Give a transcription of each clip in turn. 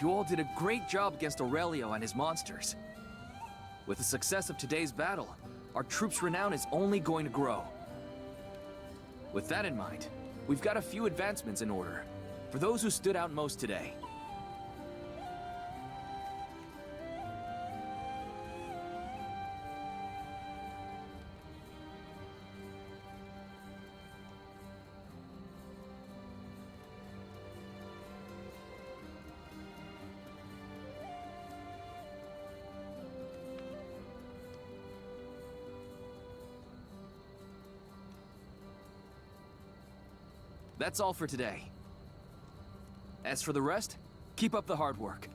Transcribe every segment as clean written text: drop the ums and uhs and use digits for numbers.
You all did a great job against Aurelio and his monsters. With the success of today's battle, our troops' renown is only going to grow. With that in mind, we've got a few advancements in order, for those who stood out most today. That's all for today. As for the rest, keep up the hard work.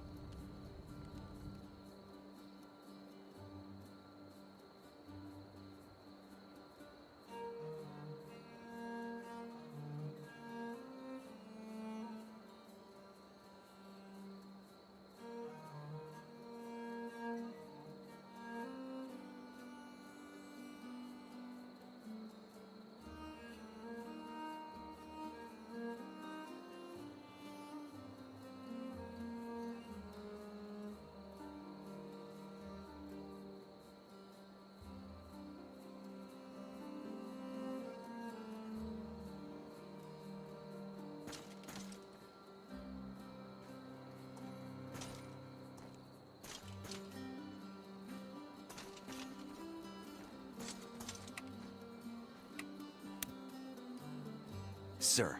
Sir,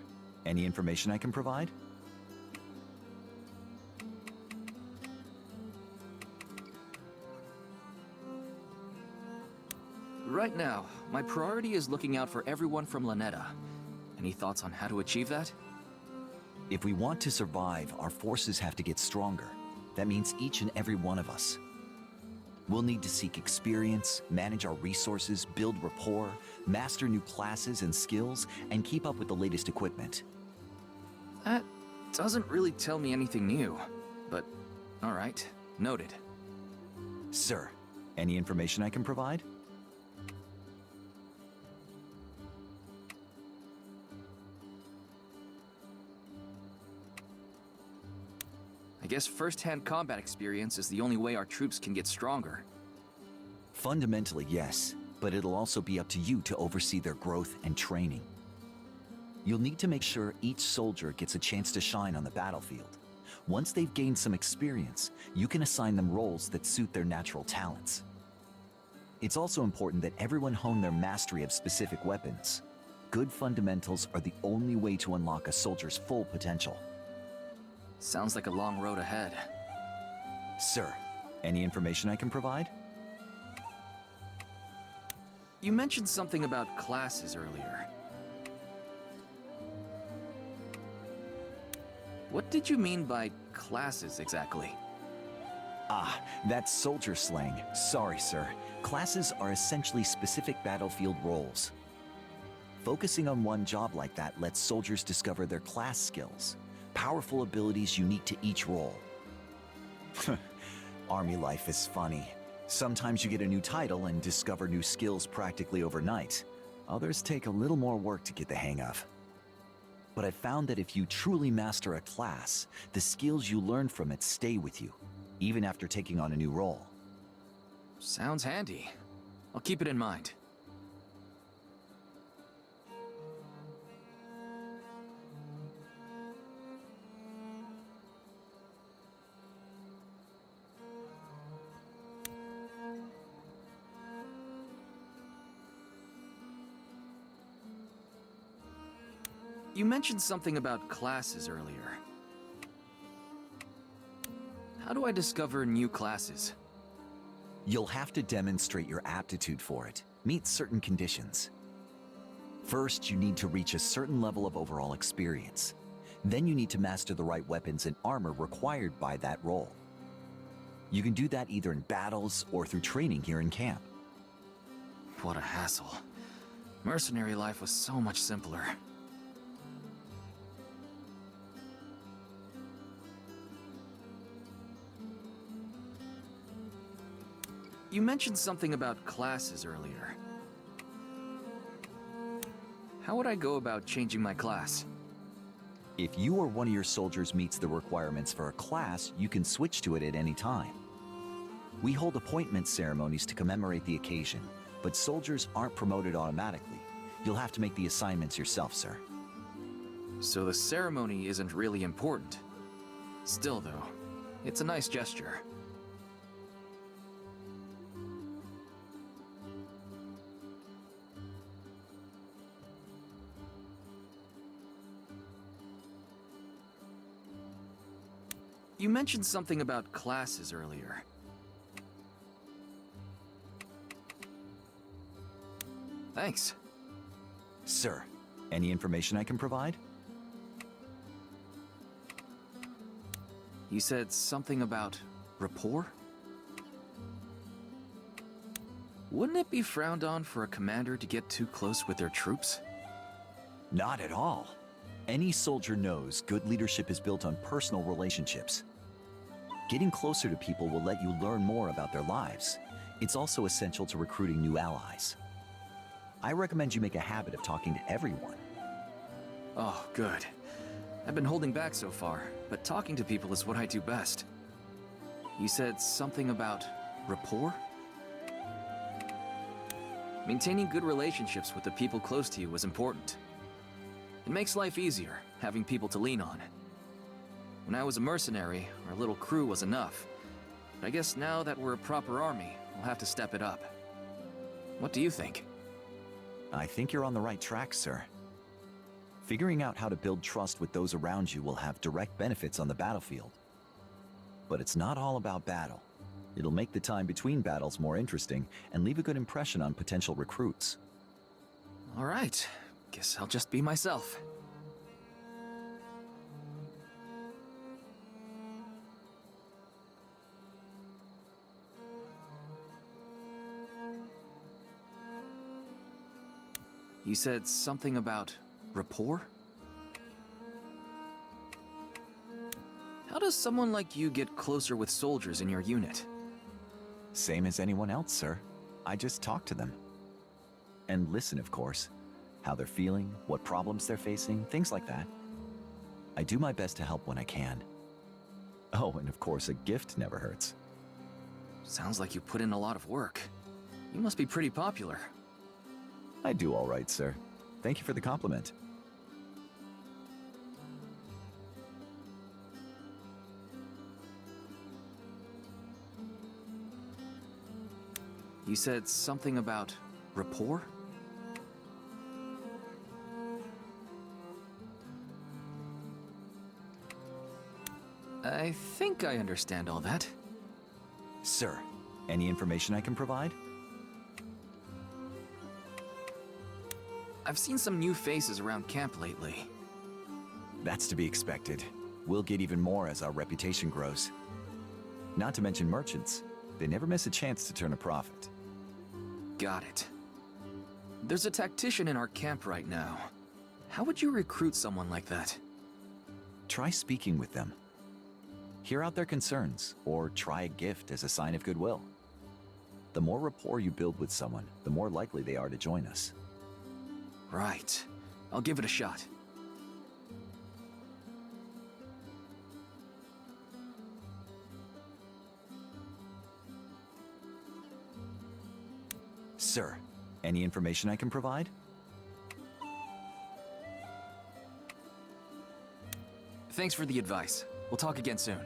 any information I can provide? Right now, my priority is looking out for everyone from Lanetta. Any thoughts on how to achieve that? If we want to survive, our forces have to get stronger. That means each and every one of us. We'll need to seek experience, manage our resources, build rapport, master new classes and skills, and keep up with the latest equipment. That doesn't really tell me anything new, but alright, noted. Sir, any information I can provide? I guess first-hand combat experience is the only way our troops can get stronger. Fundamentally, yes, but it'll also be up to you to oversee their growth and training. You'll need to make sure each soldier gets a chance to shine on the battlefield. Once they've gained some experience, you can assign them roles that suit their natural talents. It's also important that everyone hone their mastery of specific weapons. Good fundamentals are the only way to unlock a soldier's full potential. Sounds like a long road ahead. Sir, any information I can provide? You mentioned something about classes earlier. What did you mean by classes exactly? Ah, that's soldier slang. Sorry, sir. Classes are essentially specific battlefield roles. Focusing on one job like that lets soldiers discover their class skills, powerful abilities unique to each role. Army life is funny. Sometimes you get a new title and discover new skills practically overnight. Others take a little more work to get the hang of. But I've found that if you truly master a class, the skills you learn from it stay with you, even after taking on a new role. Sounds handy. I'll keep it in mind. You mentioned something about classes earlier. How do I discover new classes? You'll have to demonstrate your aptitude for it, meet certain conditions. First, you need to reach a certain level of overall experience. Then you need to master the right weapons and armor required by that role. You can do that either in battles or through training here in camp. What a hassle. Mercenary life was so much simpler. You mentioned something about classes earlier. How would I go about changing my class? If you or one of your soldiers meets the requirements for a class, you can switch to it at any time. We hold appointment ceremonies to commemorate the occasion, but soldiers aren't promoted automatically. You'll have to make the assignments yourself, sir. So the ceremony isn't really important. Still, though, it's a nice gesture. You mentioned something about classes earlier. Thanks. Sir, any information I can provide? You said something about rapport? Wouldn't it be frowned on for a commander to get too close with their troops? Not at all. Any soldier knows good leadership is built on personal relationships. Getting closer to people will let you learn more about their lives. It's also essential to recruiting new allies. I recommend you make a habit of talking to everyone. Oh, good. I've been holding back so far, but talking to people is what I do best. You said something about rapport? Maintaining good relationships with the people close to you is important. It makes life easier, having people to lean on. When I was a mercenary, our little crew was enough. But I guess now that we're a proper army, we'll have to step it up. What do you think? I think you're on the right track, sir. Figuring out how to build trust with those around you will have direct benefits on the battlefield. But it's not all about battle. It'll make the time between battles more interesting and leave a good impression on potential recruits. All right. Guess I'll just be myself. You said something about rapport? How does someone like you get closer with soldiers in your unit? Same as anyone else, sir. I just talk to them. And listen, of course. How they're feeling, what problems they're facing, things like that. I do my best to help when I can. Oh, and of course, a gift never hurts. Sounds like you put in a lot of work. You must be pretty popular. I do all right, sir. Thank you for the compliment. You said something about rapport? I think I understand all that. Sir, any information I can provide? I've seen some new faces around camp lately. That's to be expected. We'll get even more as our reputation grows. Not to mention merchants. They never miss a chance to turn a profit. Got it. There's a tactician in our camp right now. How would you recruit someone like that? Try speaking with them. Hear out their concerns, or try a gift as a sign of goodwill. The more rapport you build with someone, the more likely they are to join us. Right. I'll give it a shot. Sir, any information I can provide? Thanks for the advice. We'll talk again soon.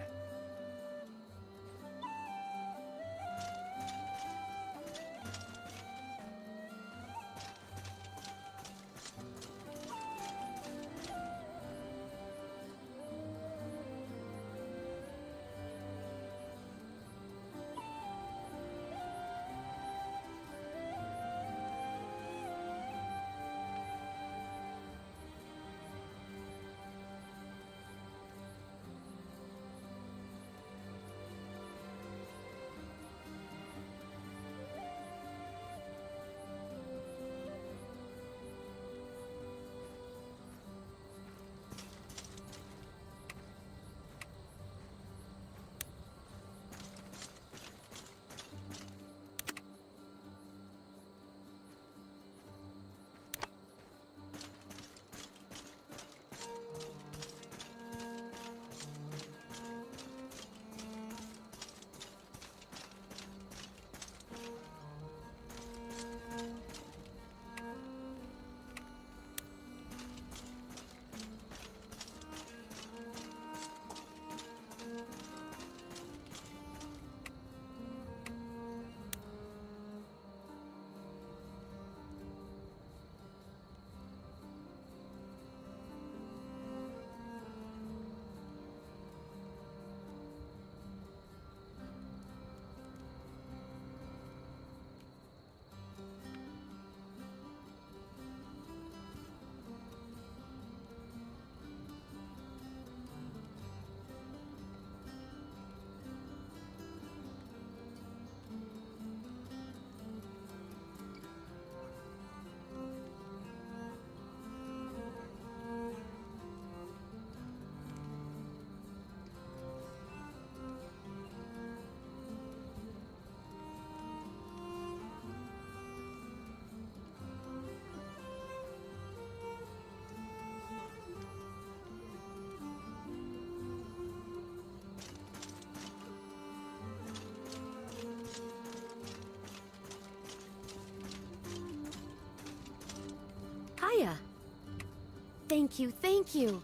Thank you, thank you.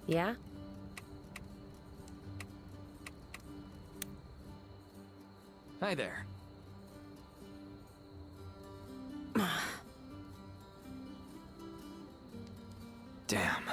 Yeah? Hi there. Damn.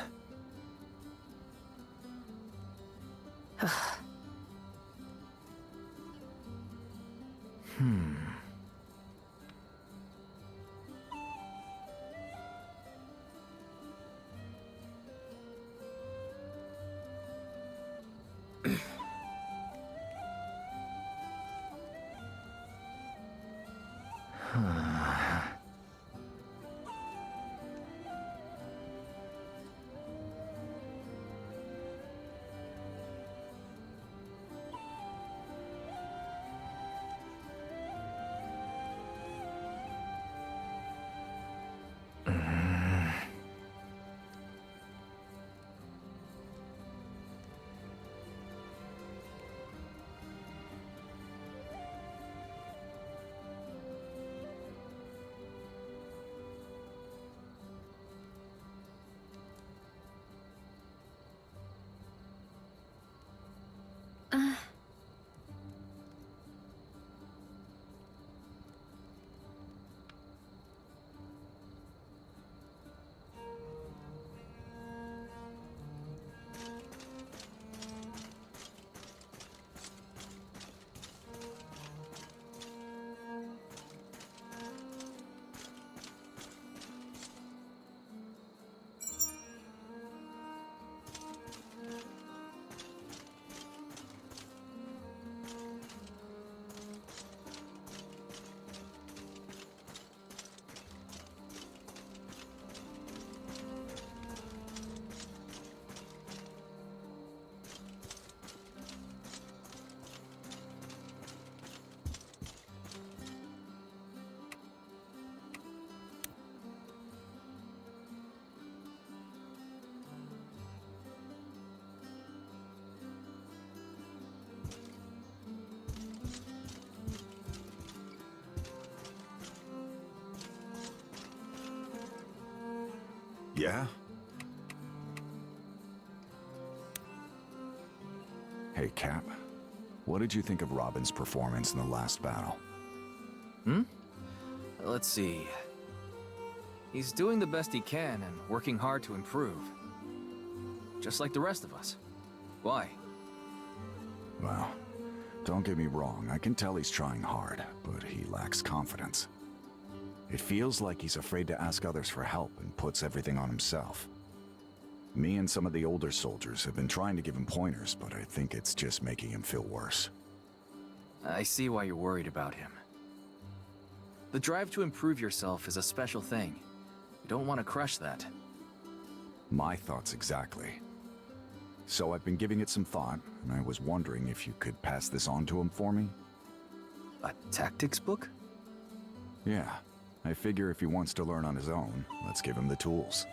Yeah? Hey, Cap. What did you think of Robin's performance in the last battle? Let's see. He's doing the best he can and working hard to improve. Just like the rest of us. Why? Well, don't get me wrong, I can tell he's trying hard, but he lacks confidence. It feels like he's afraid to ask others for help and puts everything on himself. Me and some of the older soldiers have been trying to give him pointers, but I think it's just making him feel worse. I see why you're worried about him. The drive to improve yourself is a special thing. You don't want to crush that. My thoughts exactly. So I've been giving it some thought, and I was wondering if you could pass this on to him for me? A tactics book? Yeah. I figure if he wants to learn on his own, let's give him the tools.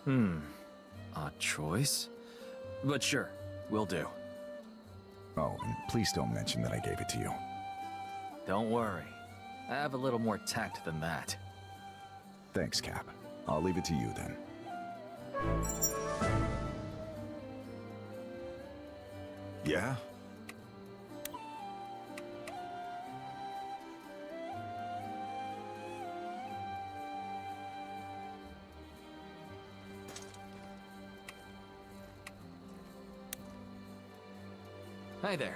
Odd choice. But sure, will do. Oh, and please don't mention that I gave it to you. Don't worry. I have a little more tact than that. Thanks, Cap. I'll leave it to you then. Yeah? Hi there.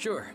Sure.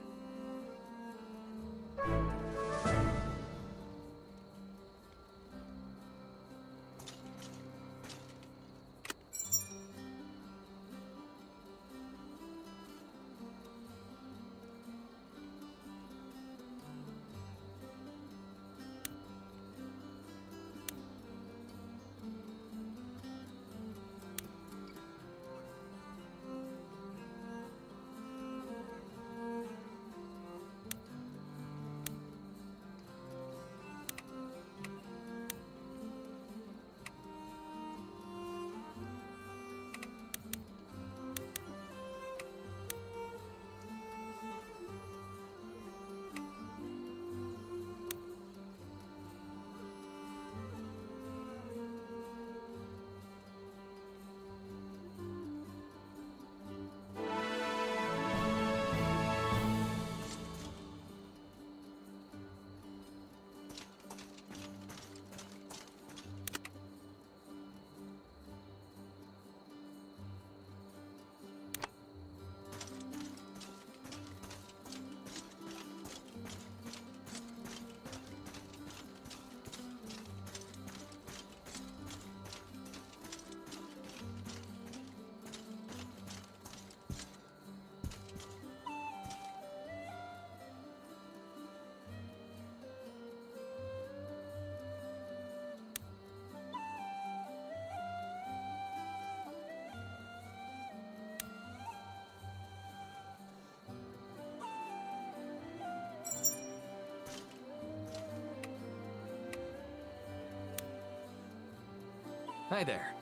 Hi there.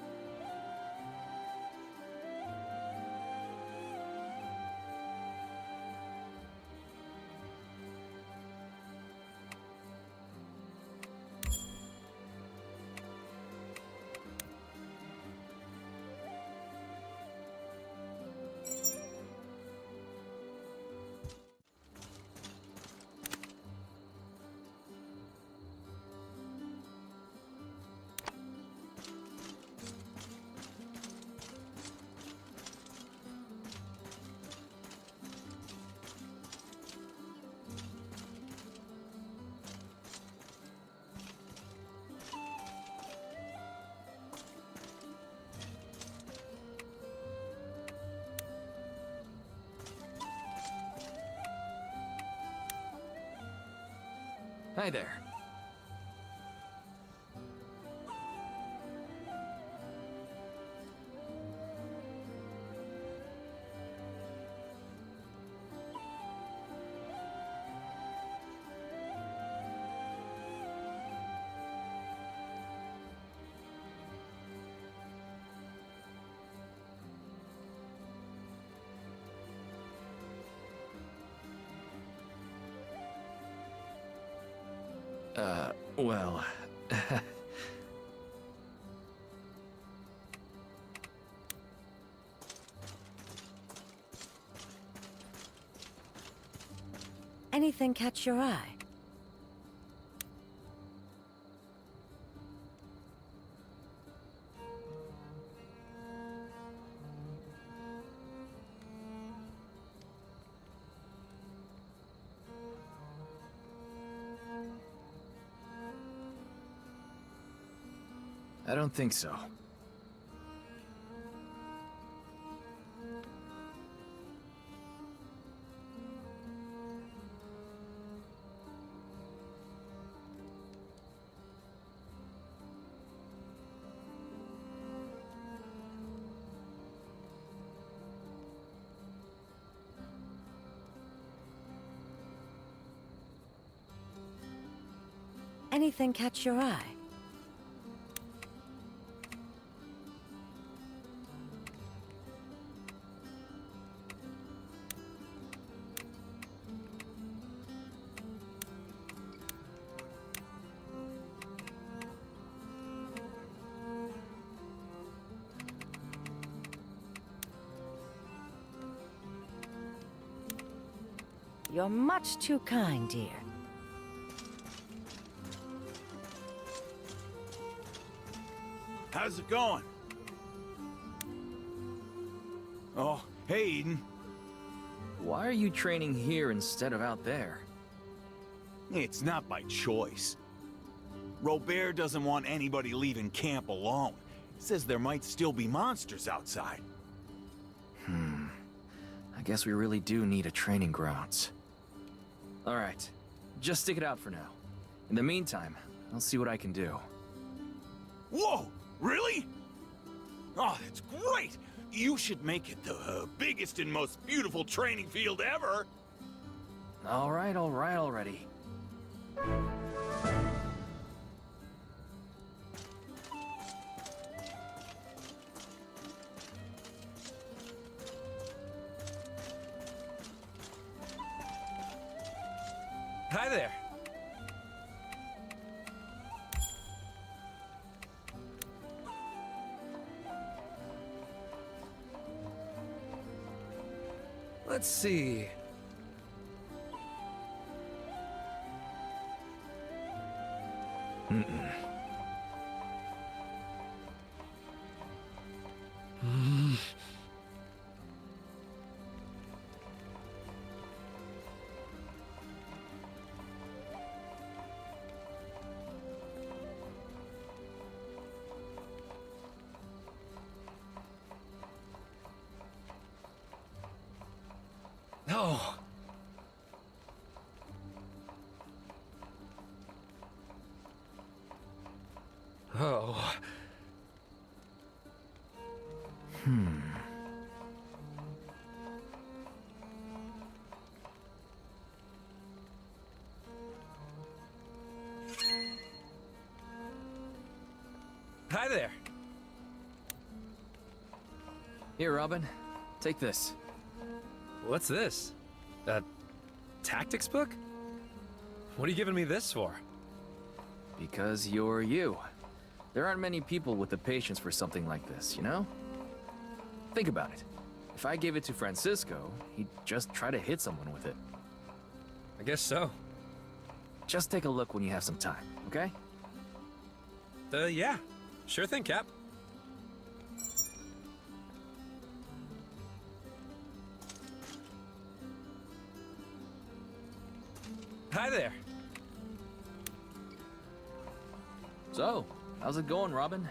Hi there. Well... Anything catch your eye? I don't think so. Anything catch your eye? You're much too kind, dear. How's it going? Oh, hey, Eden. why are you training here instead of out there? It's not by choice. Robert doesn't want anybody leaving camp alone. Says there might still be monsters outside. I guess we really do need a training grounds. Alright, just stick it out for now. In the meantime, I'll see what I can do. Whoa! Really? Oh, that's great! You should make it the biggest and most beautiful training field ever! Alright already. Hi there. Let's see. No. Oh. Hi there. Here, Robin. Take this. What's this? A tactics book? What are you giving me this for? Because you're you. There aren't many people with the patience for something like this, you know? Think about it. If I gave it to Francisco, he'd just try to hit someone with it. I guess so. Just take a look when you have some time, okay? Yeah. Sure thing, Cap. Hi there. So, how's it going, Robin?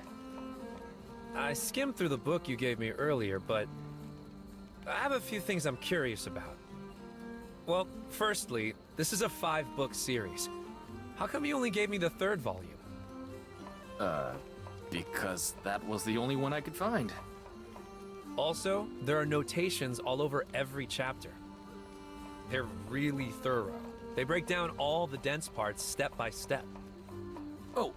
I skimmed through the book you gave me earlier, but I have a few things I'm curious about. Well, firstly, this is a 5-book series. How come you only gave me the 3rd volume? Because that was the only one I could find. Also, there are notations all over every chapter. They're really thorough. They break down all the dense parts step by step. Oh,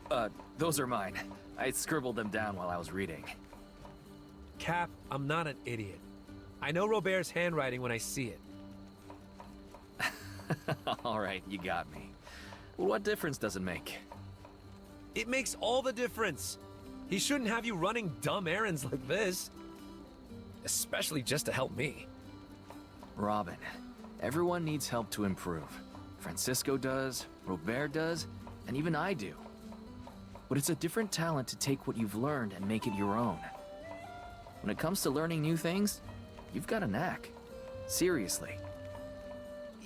those are mine. I scribbled them down while I was reading. Cap, I'm not an idiot. I know Robert's handwriting when I see it. Alright, you got me. What difference does it make? It makes all the difference. He shouldn't have you running dumb errands like this. Especially just to help me. Robin, everyone needs help to improve. Francisco does, Robert does, and even I do. But it's a different talent to take what you've learned and make it your own. When it comes to learning new things, you've got a knack. Seriously.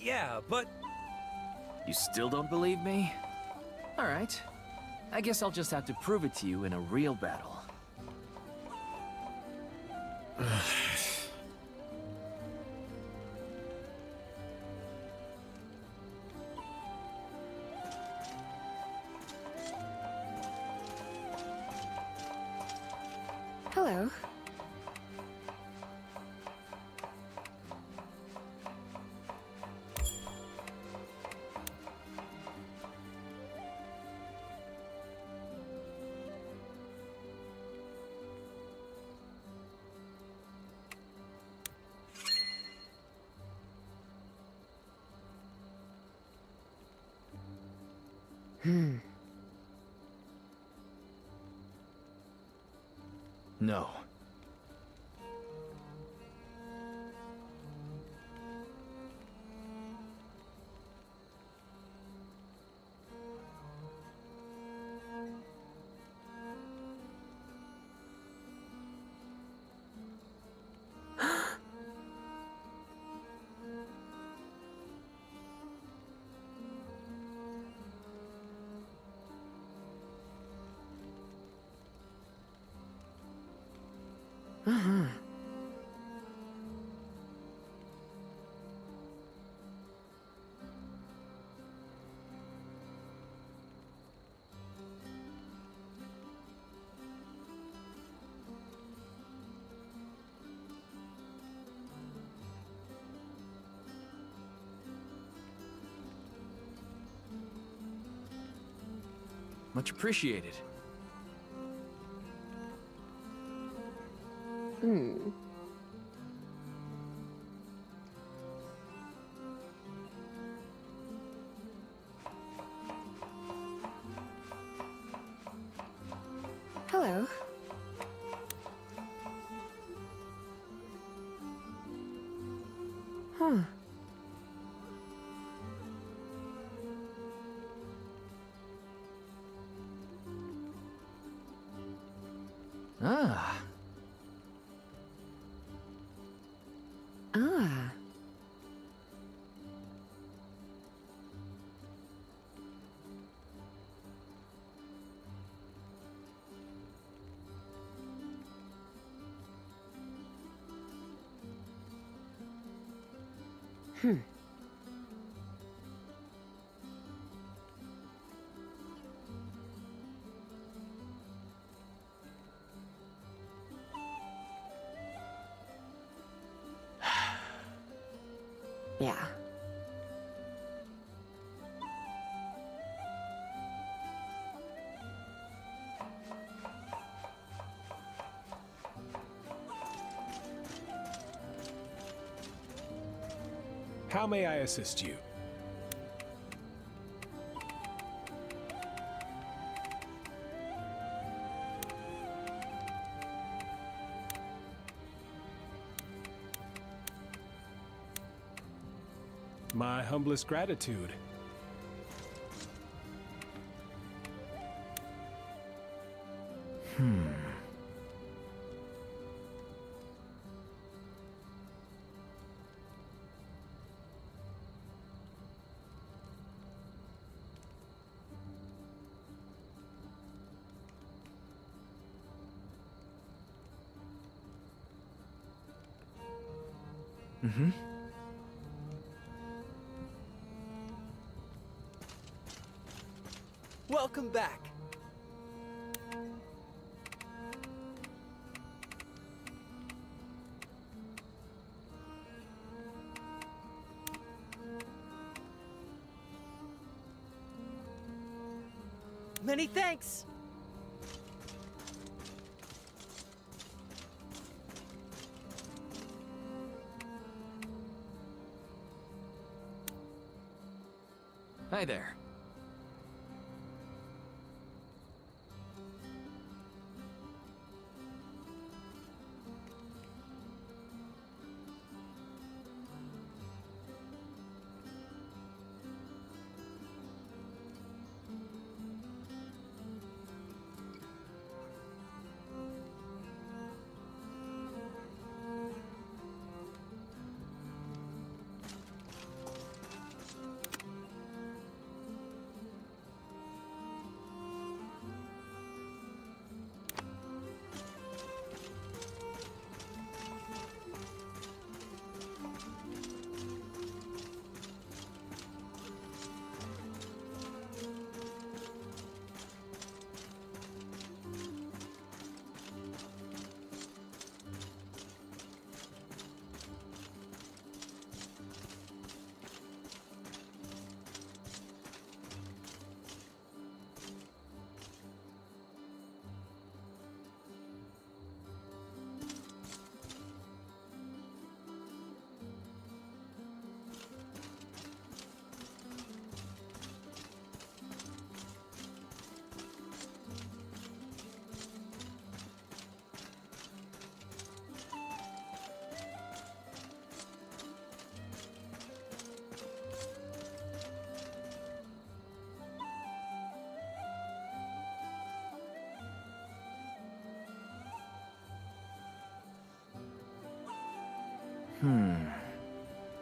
Yeah, but... You still don't believe me? Alright. I guess I'll just have to prove it to you in a real battle. Hello. No. Much appreciated. Hello. Huh. Ah. Ah. Yeah. How may I assist you? My humblest gratitude. Welcome back. Many thanks. Hi there.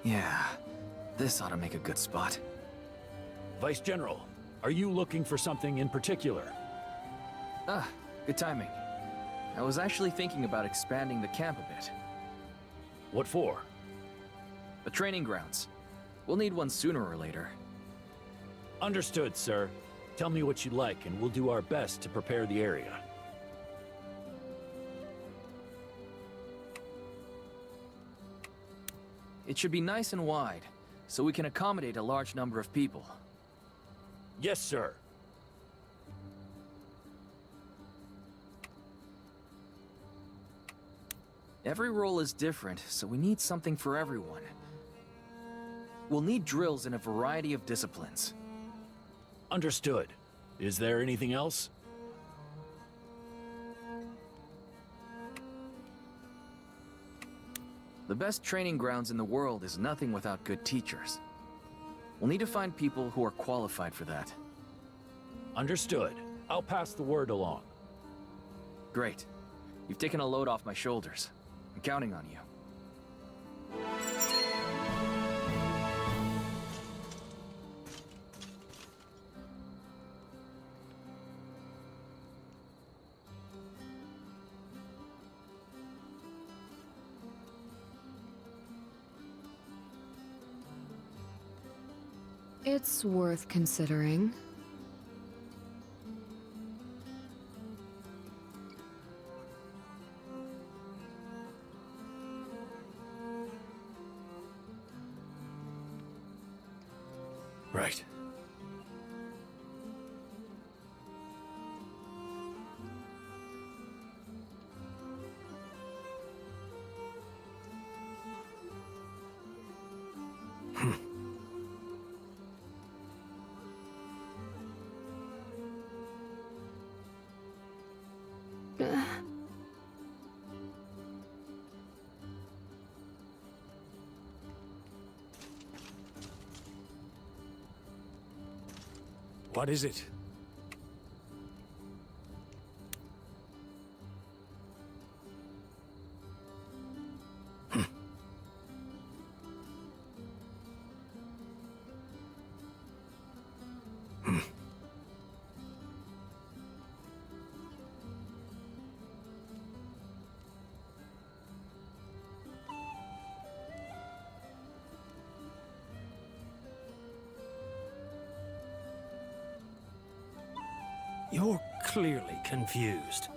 Yeah, this ought to make a good spot. Vice General, are you looking for something in particular? Ah, good timing. I was actually thinking about expanding the camp a bit. What for? The training grounds. We'll need one sooner or later. Understood, sir. Tell me what you'd like, and we'll do our best to prepare the area. It should be nice and wide, so we can accommodate a large number of people. Yes, sir. Every role is different, so we need something for everyone. We'll need drills in a variety of disciplines. Understood. Is there anything else? The best training grounds in the world is nothing without good teachers. We'll need to find people who are qualified for that. Understood. I'll pass the word along. Great. You've taken a load off my shoulders. I'm counting on you. It's worth considering. Right. What is it? You're clearly confused.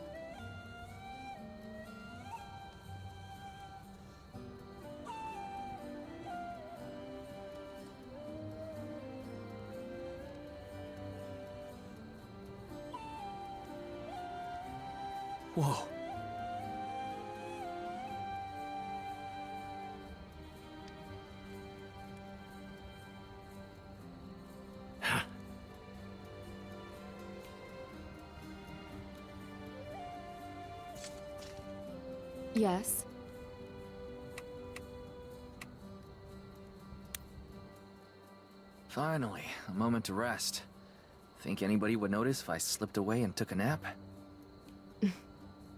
Whoa. Yes. Finally, a moment to rest. Think anybody would notice if I slipped away and took a nap?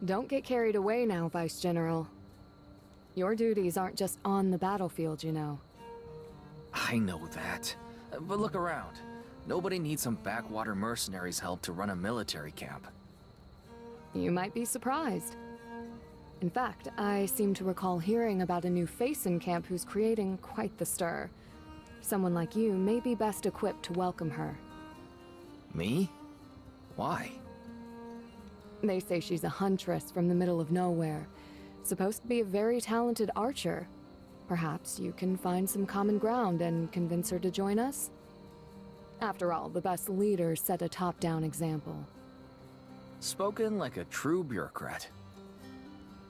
Don't get carried away now, Vice General. Your duties aren't just on the battlefield, you know. I know that. But look around. Nobody needs some backwater mercenaries' help to run a military camp. You might be surprised. In fact, I seem to recall hearing about a new face in camp who's creating quite the stir. Someone like you may be best equipped to welcome her. Me? Why? They say she's a huntress from the middle of nowhere. Supposed to be a very talented archer. Perhaps you can find some common ground and convince her to join us? After all, the best leaders set a top-down example. Spoken like a true bureaucrat.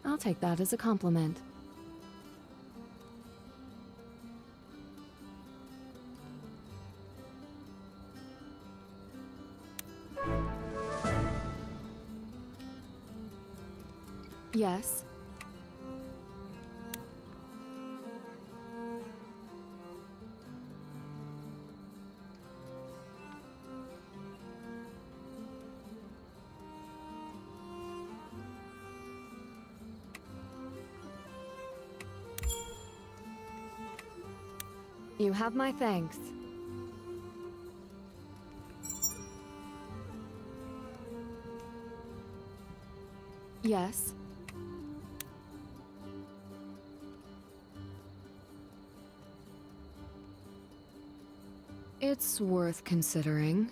I'll take that as a compliment. Yes. You have my thanks. Yes? It's worth considering.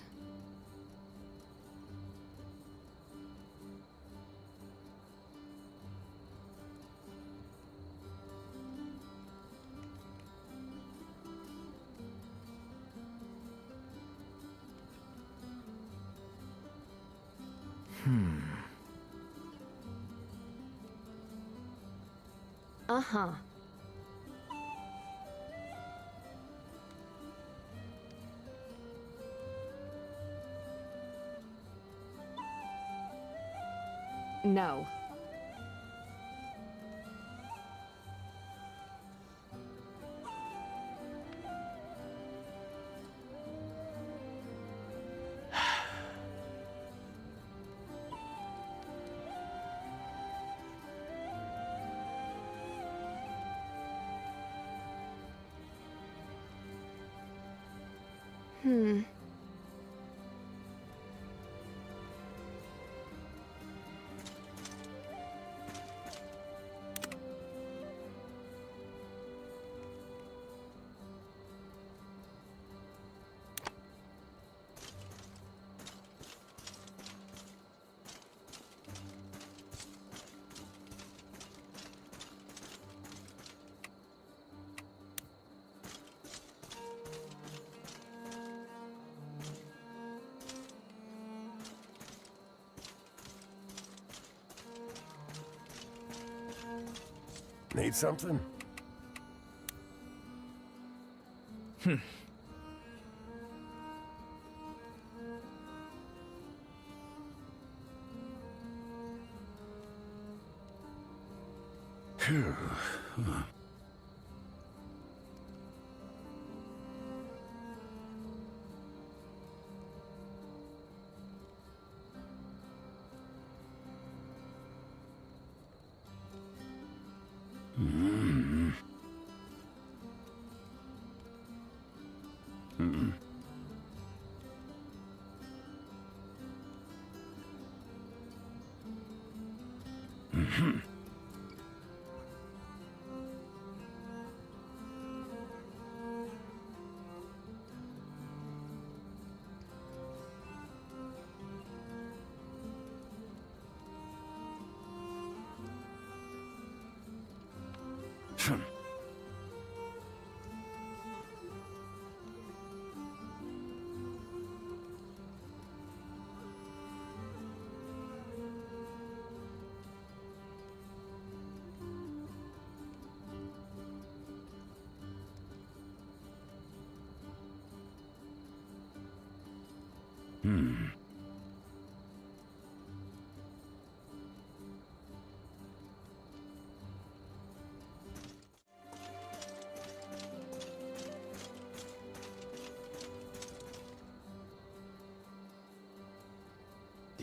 Uh-huh. No. Hmm. Need something? Phew.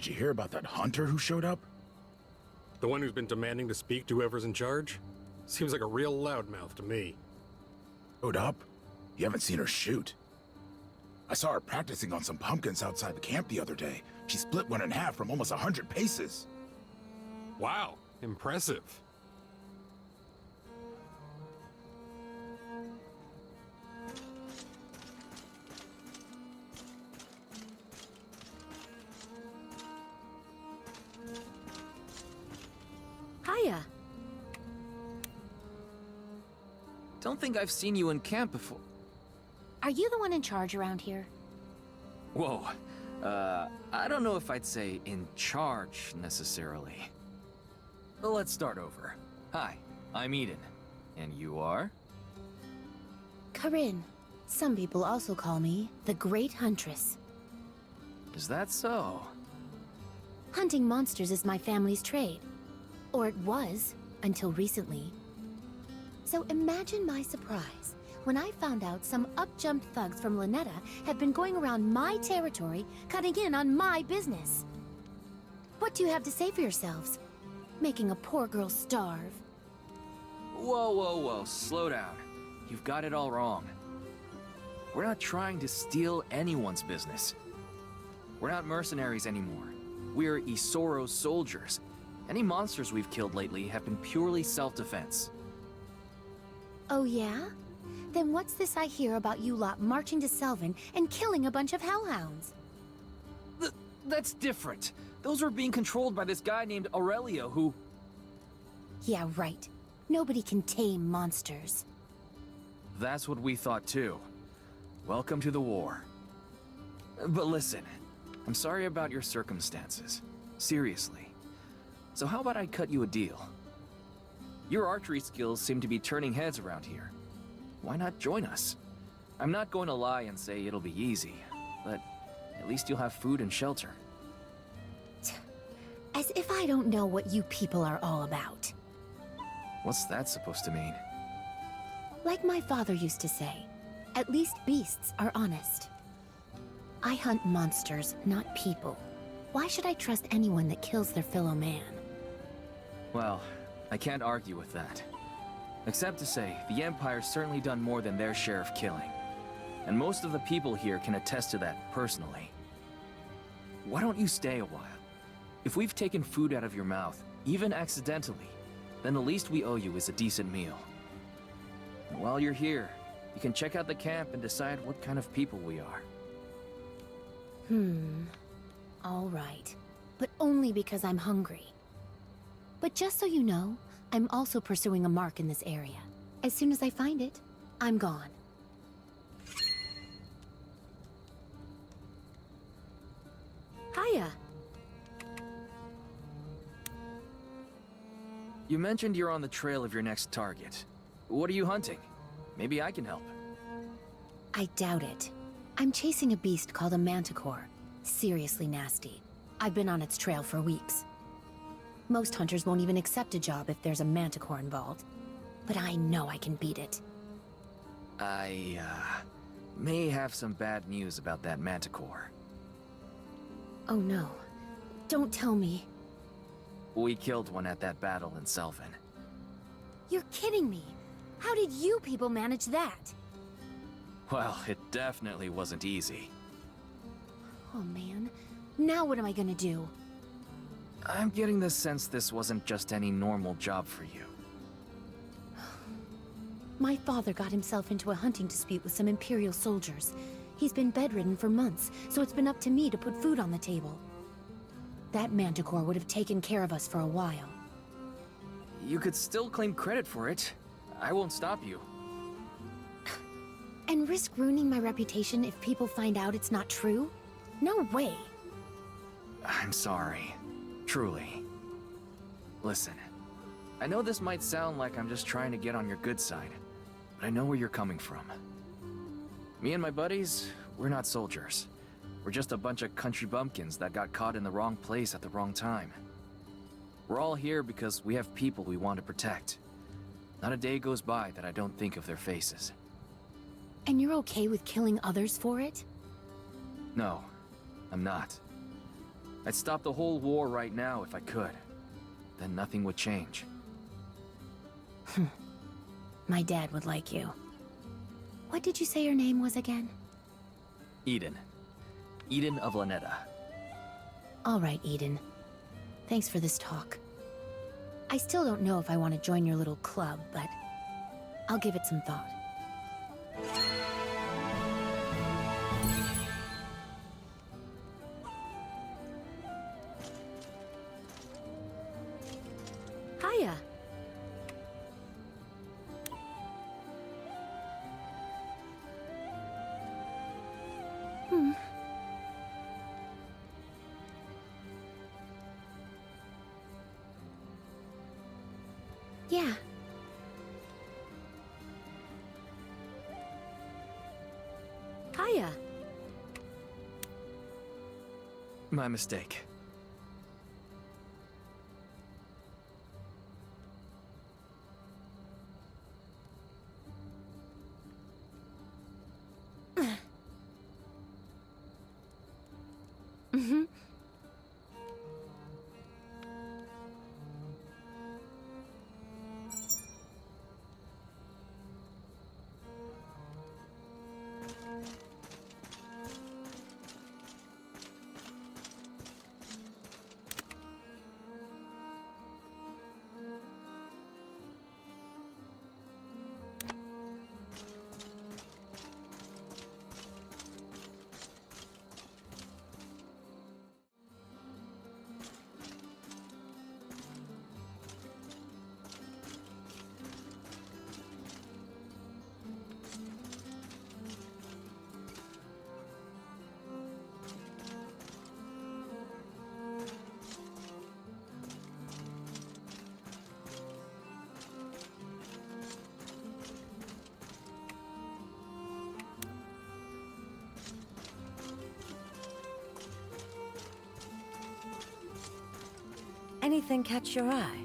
Did you hear about that hunter who showed up? The one who's been demanding to speak to whoever's in charge? Seems like a real loudmouth to me. Showed up? You haven't seen her shoot. I saw her practicing on some pumpkins outside the camp the other day. She split one in half from almost 100 paces. Wow, impressive. Hiya. Don't think I've seen you in camp before. Are you the one in charge around here? Whoa. I don't know if I'd say in charge, necessarily. But let's start over. Hi, I'm Eden. And you are? Corinne. Some people also call me the Great Huntress. Is that so? Hunting monsters is my family's trade. Or it was, until recently. So imagine my surprise when I found out some up-jumped thugs from Lynetta had been going around my territory, cutting in on my business. What do you have to say for yourselves? Making a poor girl starve? Whoa, whoa, whoa, slow down. You've got it all wrong. We're not trying to steal anyone's business. We're not mercenaries anymore. We're Isoro's soldiers. Any monsters we've killed lately have been purely self-defense. Oh yeah? Then what's this I hear about you lot marching to Selvin and killing a bunch of hellhounds? That's different. Those were being controlled by this guy named Aurelio who... Yeah, right. Nobody can tame monsters. That's what we thought too. Welcome to the war. But listen, I'm sorry about your circumstances. Seriously. So how about I cut you a deal? Your archery skills seem to be turning heads around here. Why not join us? I'm not going to lie and say it'll be easy, but at least you'll have food and shelter. As if I don't know what you people are all about. What's that supposed to mean? Like my father used to say, at least beasts are honest. I hunt monsters, not people. Why should I trust anyone that kills their fellow man? Well, I can't argue with that. Except to say, the Empire's certainly done more than their share of killing. And most of the people here can attest to that personally. Why don't you stay a while? If we've taken food out of your mouth, even accidentally, then the least we owe you is a decent meal. And while you're here, you can check out the camp and decide what kind of people we are. All right. But only because I'm hungry. But just so you know, I'm also pursuing a mark in this area. As soon as I find it, I'm gone. Hiya. You mentioned you're on the trail of your next target. What are you hunting? Maybe I can help. I doubt it. I'm chasing a beast called a manticore. Seriously nasty. I've been on its trail for weeks. Most hunters won't even accept a job if there's a manticore involved. But I know I can beat it. I, may have some bad news about that manticore. Oh no. Don't tell me. We killed one at that battle in Selvin. You're kidding me. How did you people manage that? Well, it definitely wasn't easy. Oh man. Now what am I gonna do? I'm getting the sense this wasn't just any normal job for you. My father got himself into a hunting dispute with some Imperial soldiers. He's been bedridden for months, so it's been up to me to put food on the table. That manticore would have taken care of us for a while. You could still claim credit for it. I won't stop you. And risk ruining my reputation if people find out it's not true? No way. I'm sorry. Truly. Listen, I know this might sound like I'm just trying to get on your good side, but I know where you're coming from. Me and my buddies, we're not soldiers. We're just a bunch of country bumpkins that got caught in the wrong place at the wrong time. We're all here because we have people we want to protect. Not a day goes by that I don't think of their faces. And you're okay with killing others for it? No, I'm not. I'd stop the whole war right now if I could. Then nothing would change. My dad would like you. What did you say your name was again? Eden. Eden of Lanetta. All right, Eden. Thanks for this talk. I still don't know if I want to join your little club, but I'll give it some thought. Hiya. Yeah. Hiya. My mistake. Mm-hmm. Anything catch your eye?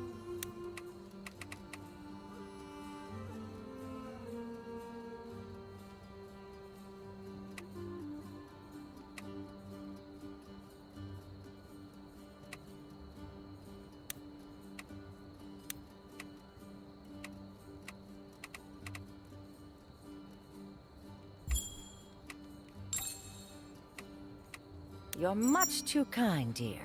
You're much too kind, dear.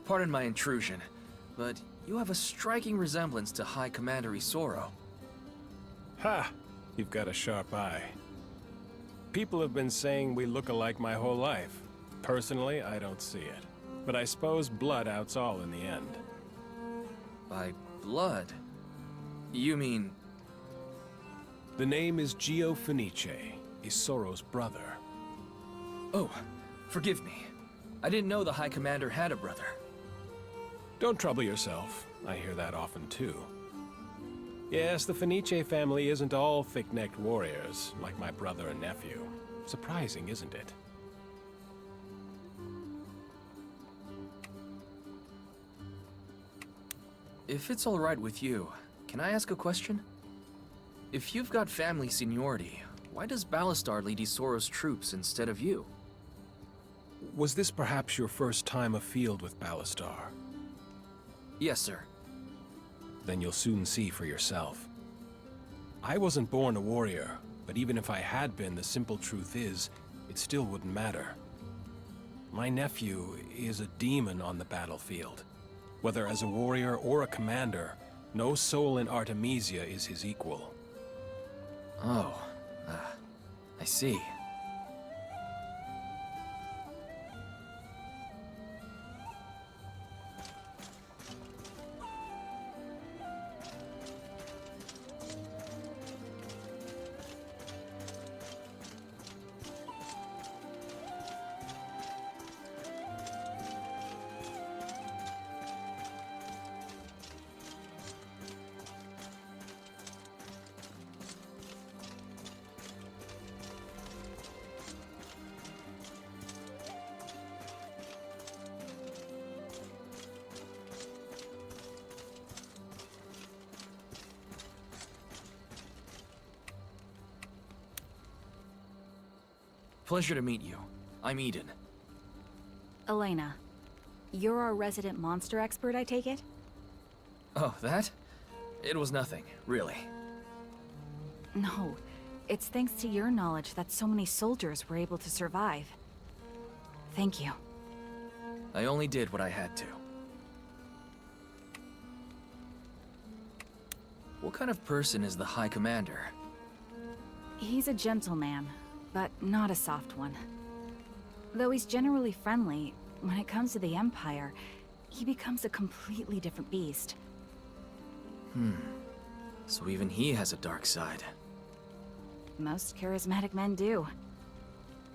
Pardon my intrusion, but you have a striking resemblance to High Commander Isoro. Ha! You've got a sharp eye. People have been saying we look alike my whole life. Personally, I don't see it. But I suppose blood outs all in the end. By blood? You mean... The name is Gio Fenice, Isoro's brother. Oh, forgive me. I didn't know the High Commander had a brother. Don't trouble yourself. I hear that often too. Yes, the Fenice family isn't all thick-necked warriors, like my brother and nephew. Surprising, isn't it? If it's all right with you, can I ask a question? If you've got family seniority, why does Ballastar lead Isoro's troops instead of you? Was this perhaps your first time afield with Ballastar? Yes, sir. Then you'll soon see for yourself. I wasn't born a warrior, but even if I had been, the simple truth is, it still wouldn't matter. My nephew is a demon on the battlefield. Whether as a warrior or a commander, no soul in Artemisia is his equal. Oh, I see. Pleasure to meet you. I'm Eden. Elena. You're our resident monster expert, I take it? Oh, that? It was nothing, really. No. It's thanks to your knowledge that so many soldiers were able to survive. Thank you. I only did what I had to. What kind of person is the High Commander? He's a gentleman, but not a soft one. Though he's generally friendly, when it comes to the Empire, he becomes a completely different beast. So even he has a dark side. Most charismatic men do.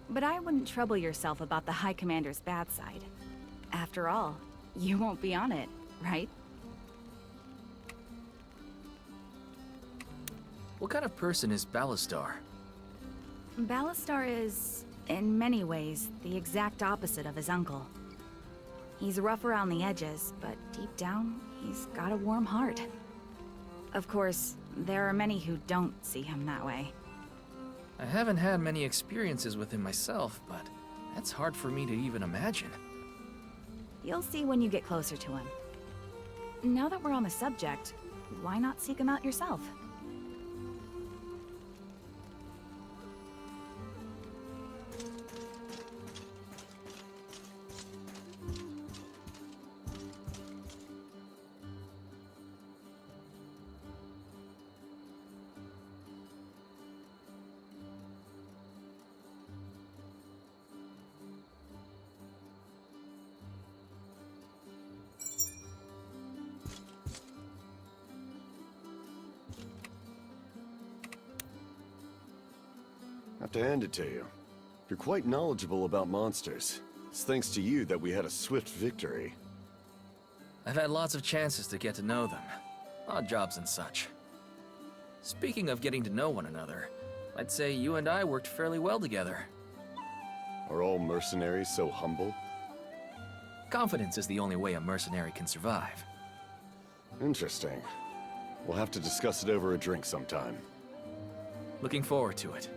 But I wouldn't trouble yourself about the High Commander's bad side. After all, you won't be on it, right? What kind of person is Ballastar? Ballastar is, in many ways, the exact opposite of his uncle. He's rough around the edges, but deep down, he's got a warm heart. Of course, there are many who don't see him that way. I haven't had many experiences with him myself, but that's hard for me to even imagine. You'll see when you get closer to him. Now that we're on the subject, why not seek him out yourself? Have to hand it to you. You're quite knowledgeable about monsters. It's thanks to you that we had a swift victory. I've had lots of chances to get to know them. Odd jobs and such. Speaking of getting to know one another, I'd say you and I worked fairly well together. Are all mercenaries so humble? Confidence is the only way a mercenary can survive. Interesting. We'll have to discuss it over a drink sometime. Looking forward to it.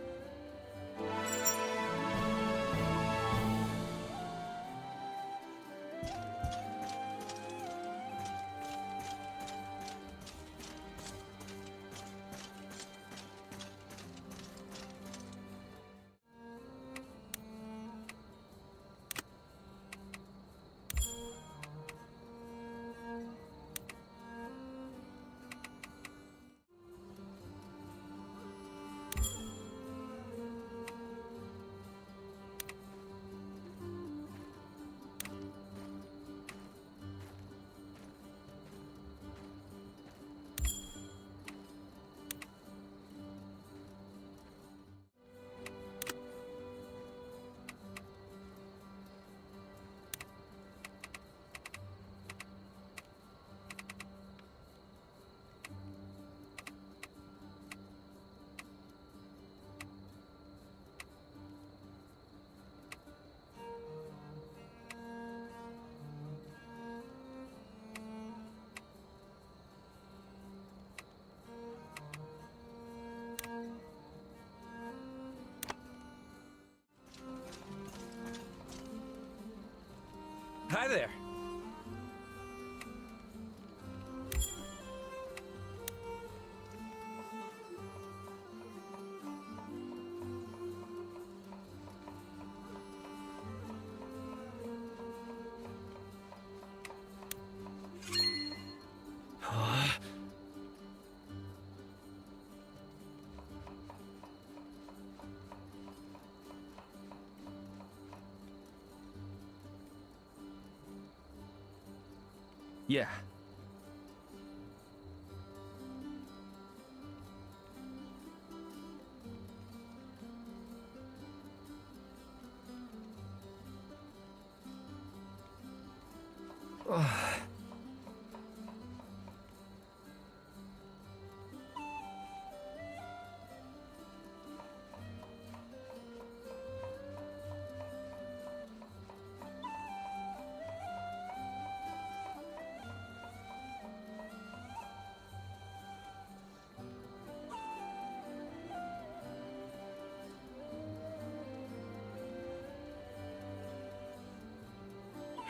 Hi there. Yeah.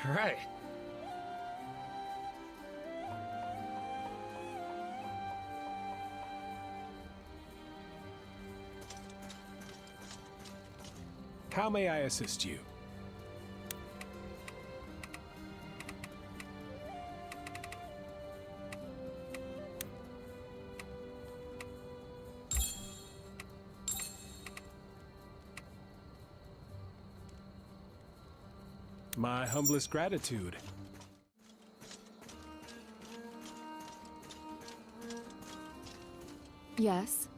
Right. How may I assist you? My humblest gratitude. Yes.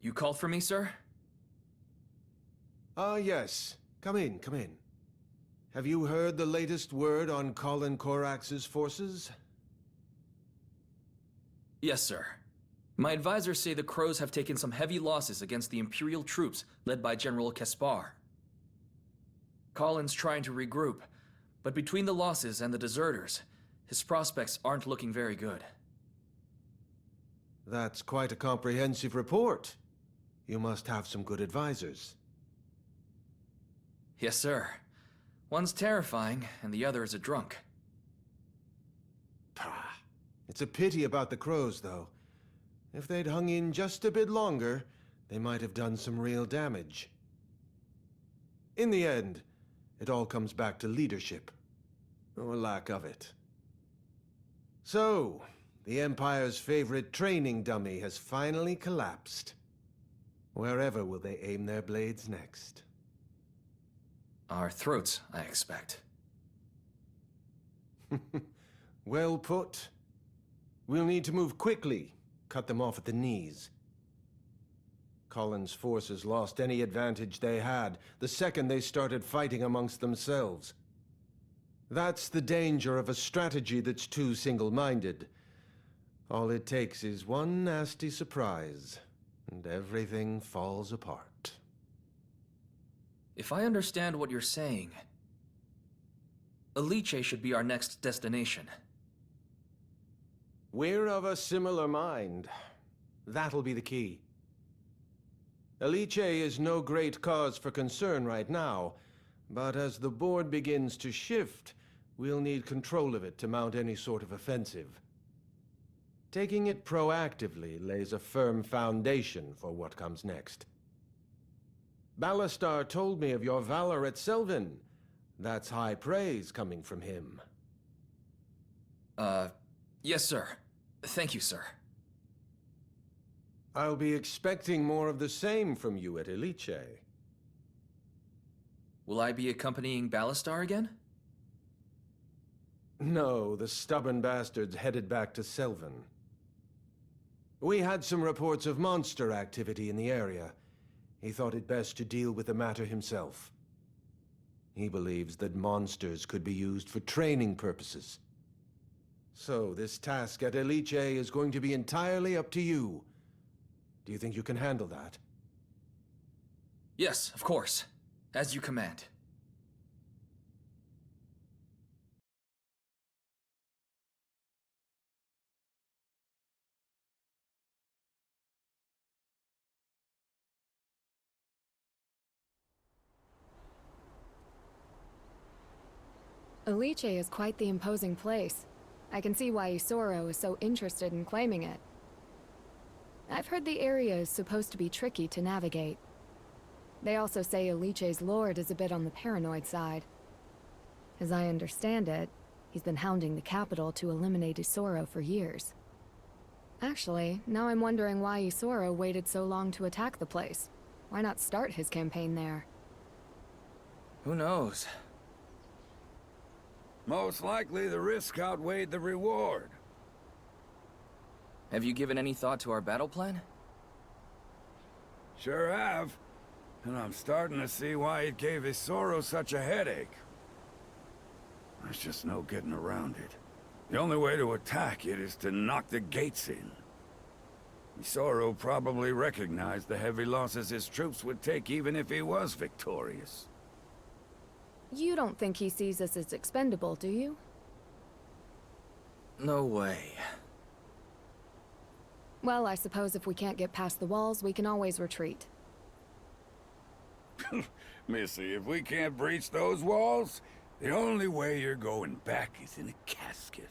You called for me, sir? Ah, yes. Come in, come in. Have you heard the latest word on Colin Korax's forces? Yes, sir. My advisors say the Crows have taken some heavy losses against the Imperial troops led by General Caspar. Colin's trying to regroup, but between the losses and the deserters, his prospects aren't looking very good. That's quite a comprehensive report. You must have some good advisors. Yes, sir. One's terrifying, and the other is a drunk. It's a pity about the Crows, though. If they'd hung in just a bit longer, they might have done some real damage. In the end, it all comes back to leadership. Or lack of it. So, the Empire's favorite training dummy has finally collapsed. Wherever will they aim their blades next? Our throats, I expect. Well put. We'll need to move quickly, cut them off at the knees. Colin's forces lost any advantage they had the second they started fighting amongst themselves. That's the danger of a strategy that's too single-minded. All it takes is one nasty surprise, and everything falls apart. If I understand what you're saying, Eliche should be our next destination. We're of a similar mind. That'll be the key. Eliche is no great cause for concern right now, but as the board begins to shift, we'll need control of it to mount any sort of offensive. Taking it proactively lays a firm foundation for what comes next. Ballastar told me of your valor at Selvin. That's high praise coming from him. Yes, sir. Thank you, sir. I'll be expecting more of the same from you at Eliche. Will I be accompanying Ballastar again? No, the stubborn bastard's headed back to Selvin. We had some reports of monster activity in the area. He thought it best to deal with the matter himself. He believes that monsters could be used for training purposes. So this task at Eliche is going to be entirely up to you. Do you think you can handle that? Yes, of course. As you command. Eliche is quite the imposing place. I can see why Isoro is so interested in claiming it. I've heard the area is supposed to be tricky to navigate. They also say Eliche's lord is a bit on the paranoid side. As I understand it, he's been hounding the capital to eliminate Isoro for years. Actually, now I'm wondering why Isoro waited so long to attack the place. Why not start his campaign there? Who knows? Most likely the risk outweighed the reward. Have you given any thought to our battle plan? Sure have. And I'm starting to see why it gave Isoro such a headache. There's just no getting around it. The only way to attack it is to knock the gates in. Isoro probably recognized the heavy losses his troops would take even if he was victorious. You don't think he sees us as expendable, do you? No way. Well, I suppose if we can't get past the walls, we can always retreat. Missy, if we can't breach those walls, the only way you're going back is in a casket.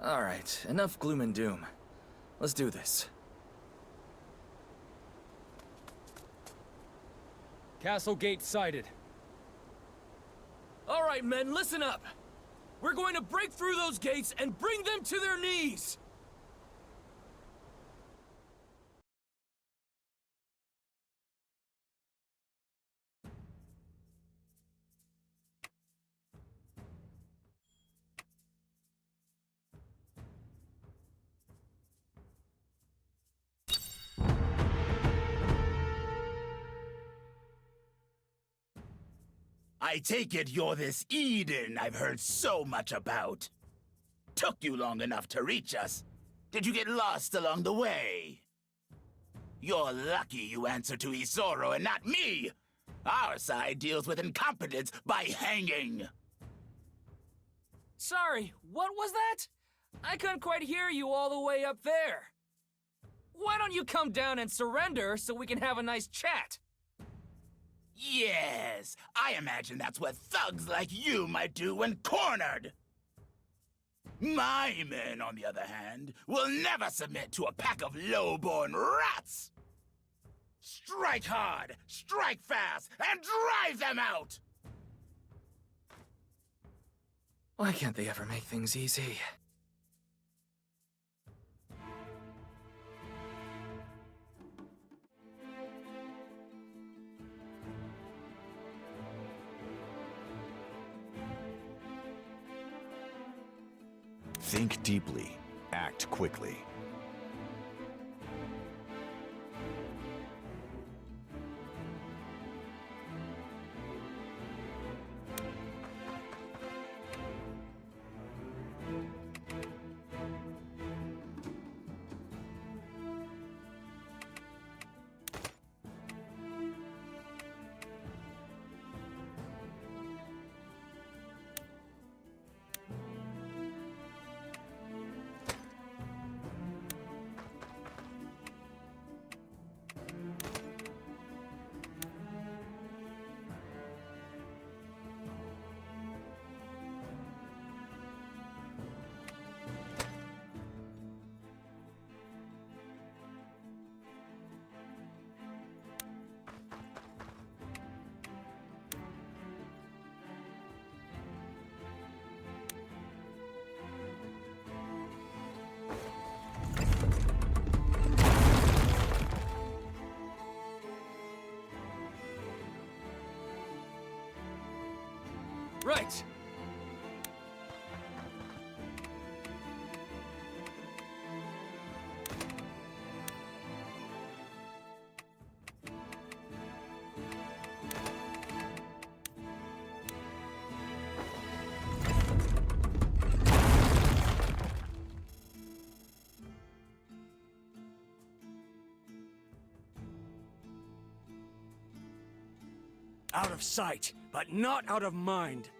Alright, enough gloom and doom. Let's do this. Castle gate sighted. Alright, men, listen up! We're going to break through those gates and bring them to their knees! I take it you're this Eden I've heard so much about. Took you long enough to reach us. Did you get lost along the way? You're lucky you answer to Isoro and not me. Our side deals with incompetence by hanging. Sorry, what was that? I couldn't quite hear you all the way up there. Why don't you come down and surrender so we can have a nice chat? Yes, I imagine that's what thugs like you might do when cornered. My men, on the other hand, will never submit to a pack of low-born rats! Strike hard, strike fast, and drive them out! Why can't they ever make things easy? Think deeply, act quickly. Right! Out of sight, but not out of mind.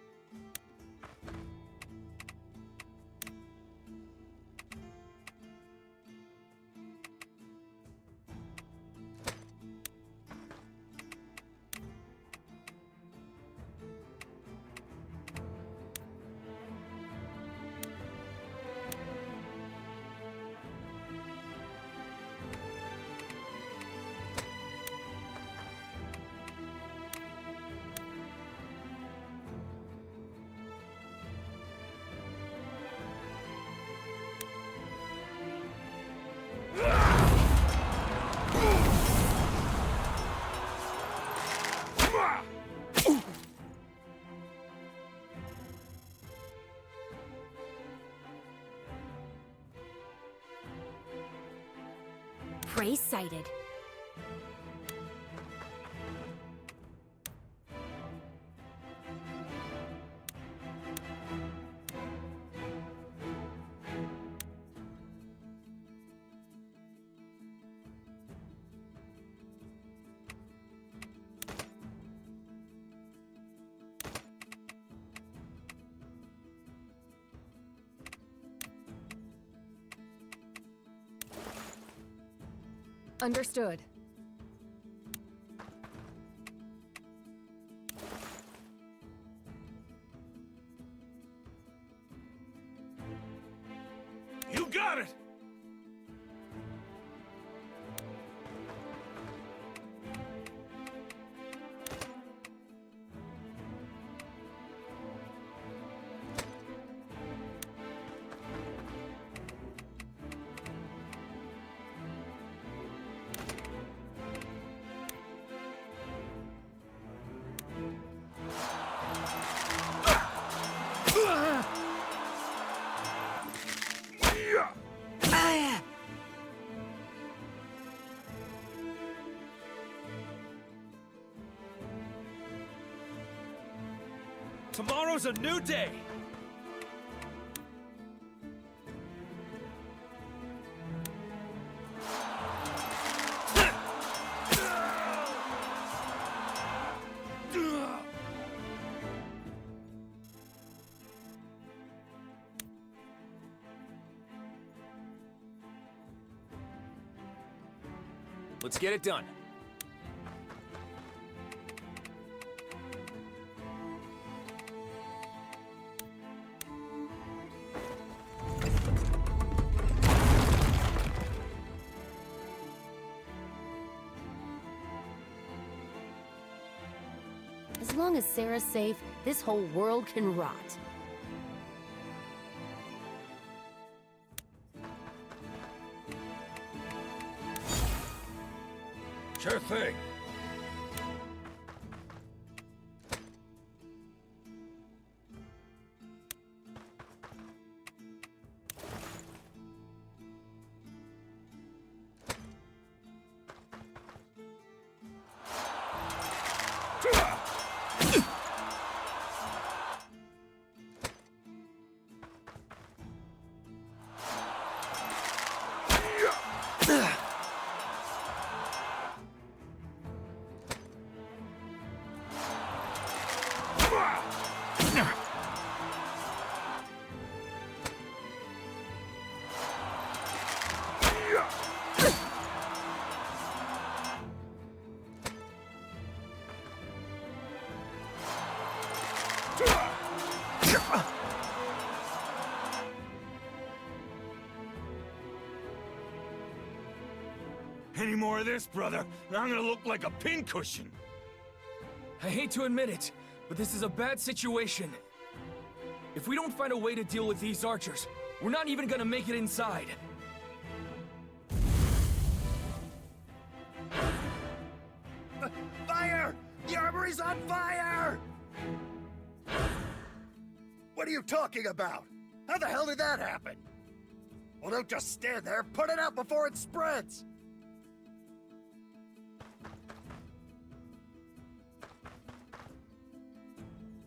Prey sighted. Understood. You got it! Tomorrow's a new day! Let's get it done. As long as Sarah's safe, this whole world can rot. Sure thing. Any more of this, brother, and I'm gonna look like a pincushion. I hate to admit it, but this is a bad situation. If we don't find a way to deal with these archers, we're not even gonna make it inside. Fire! The armory's on fire! What are you talking about? How the hell did that happen? Well, don't just stand there. Put it out before it spreads!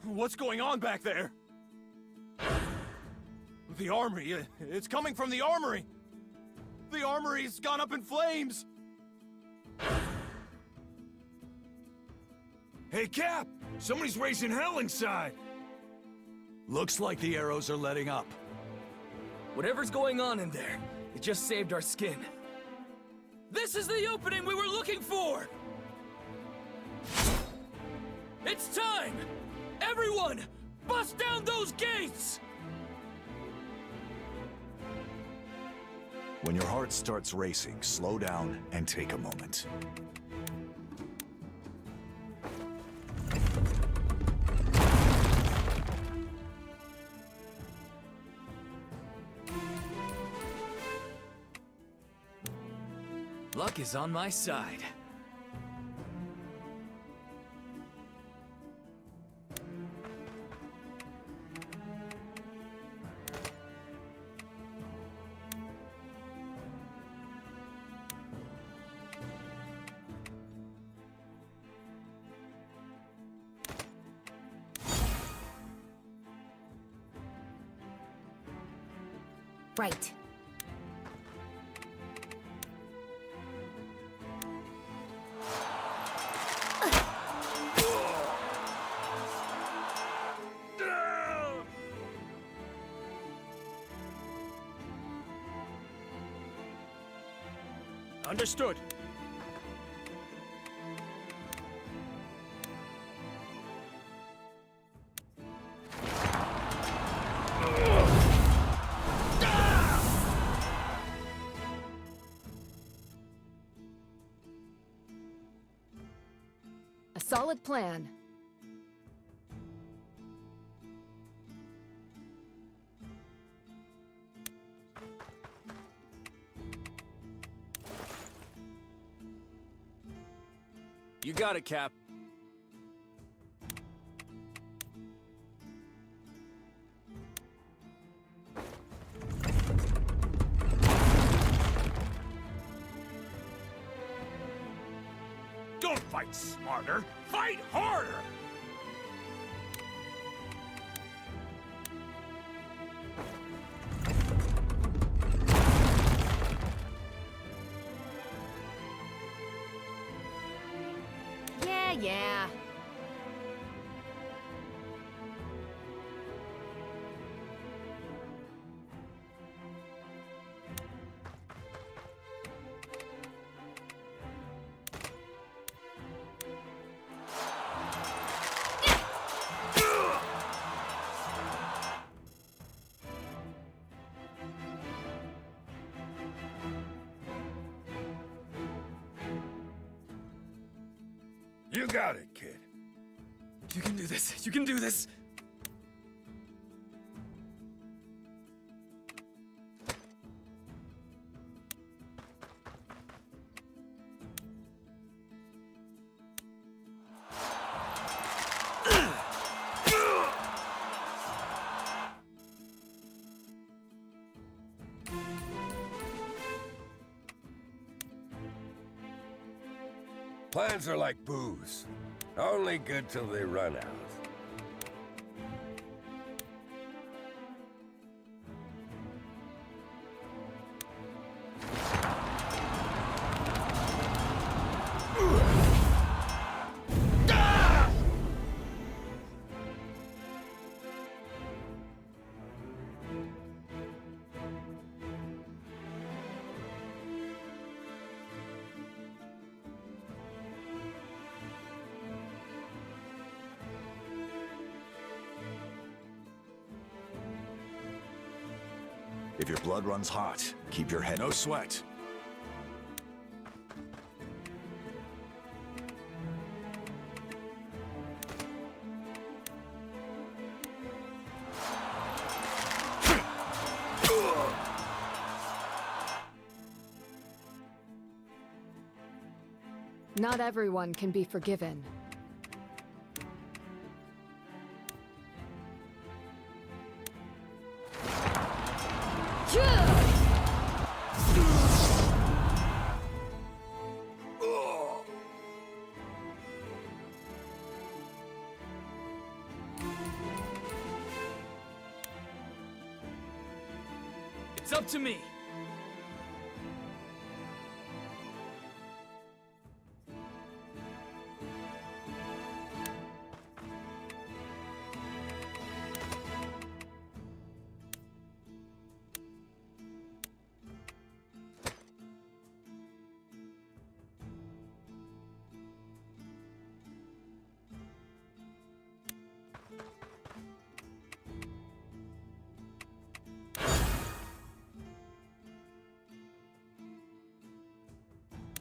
What's going on back there? The armory, it's coming from the armory! The armory's gone up in flames! Hey, Cap! Somebody's raising hell inside! Looks like the arrows are letting up. Whatever's going on in there, it just saved our skin. This is the opening we were looking for! It's time! Everyone, bust down those gates! When your heart starts racing, slow down and take a moment. Luck is on my side. Right. Understood. A solid plan. You got it, Cap. Don't fight smarter, fight harder! Yeah. You got it, kid. You can do this. You can do this. Plans are like booze. Only good till they run out. If your blood runs hot, keep your head. No sweat. Not everyone can be forgiven. It's up to me.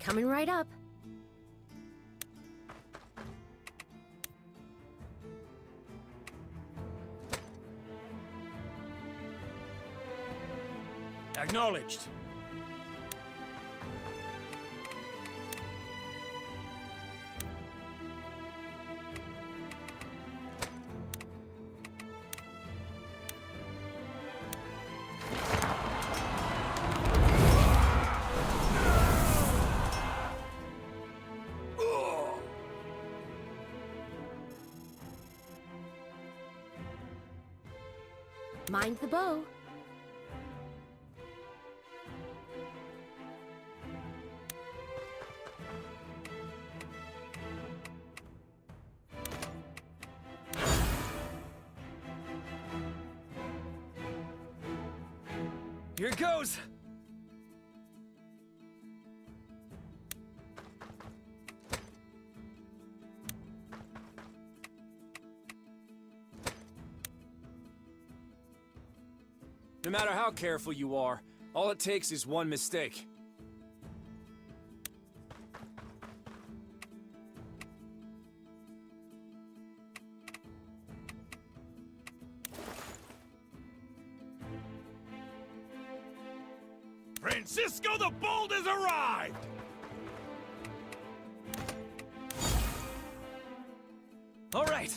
Coming right up. Acknowledged. Mind the bow. Here it goes. No matter how careful you are, all it takes is one mistake. Francisco the Bold has arrived! All right.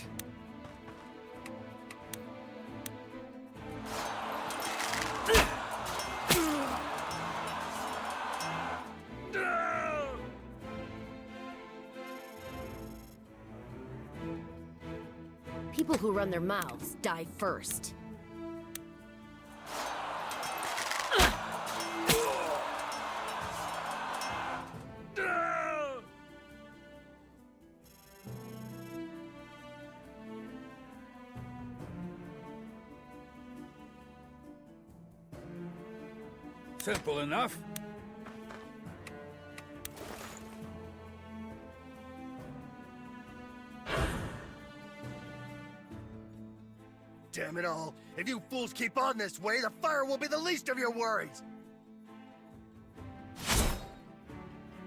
People who run their mouths die first. Simple enough. Damn it all. If you fools keep on this way, the fire will be the least of your worries.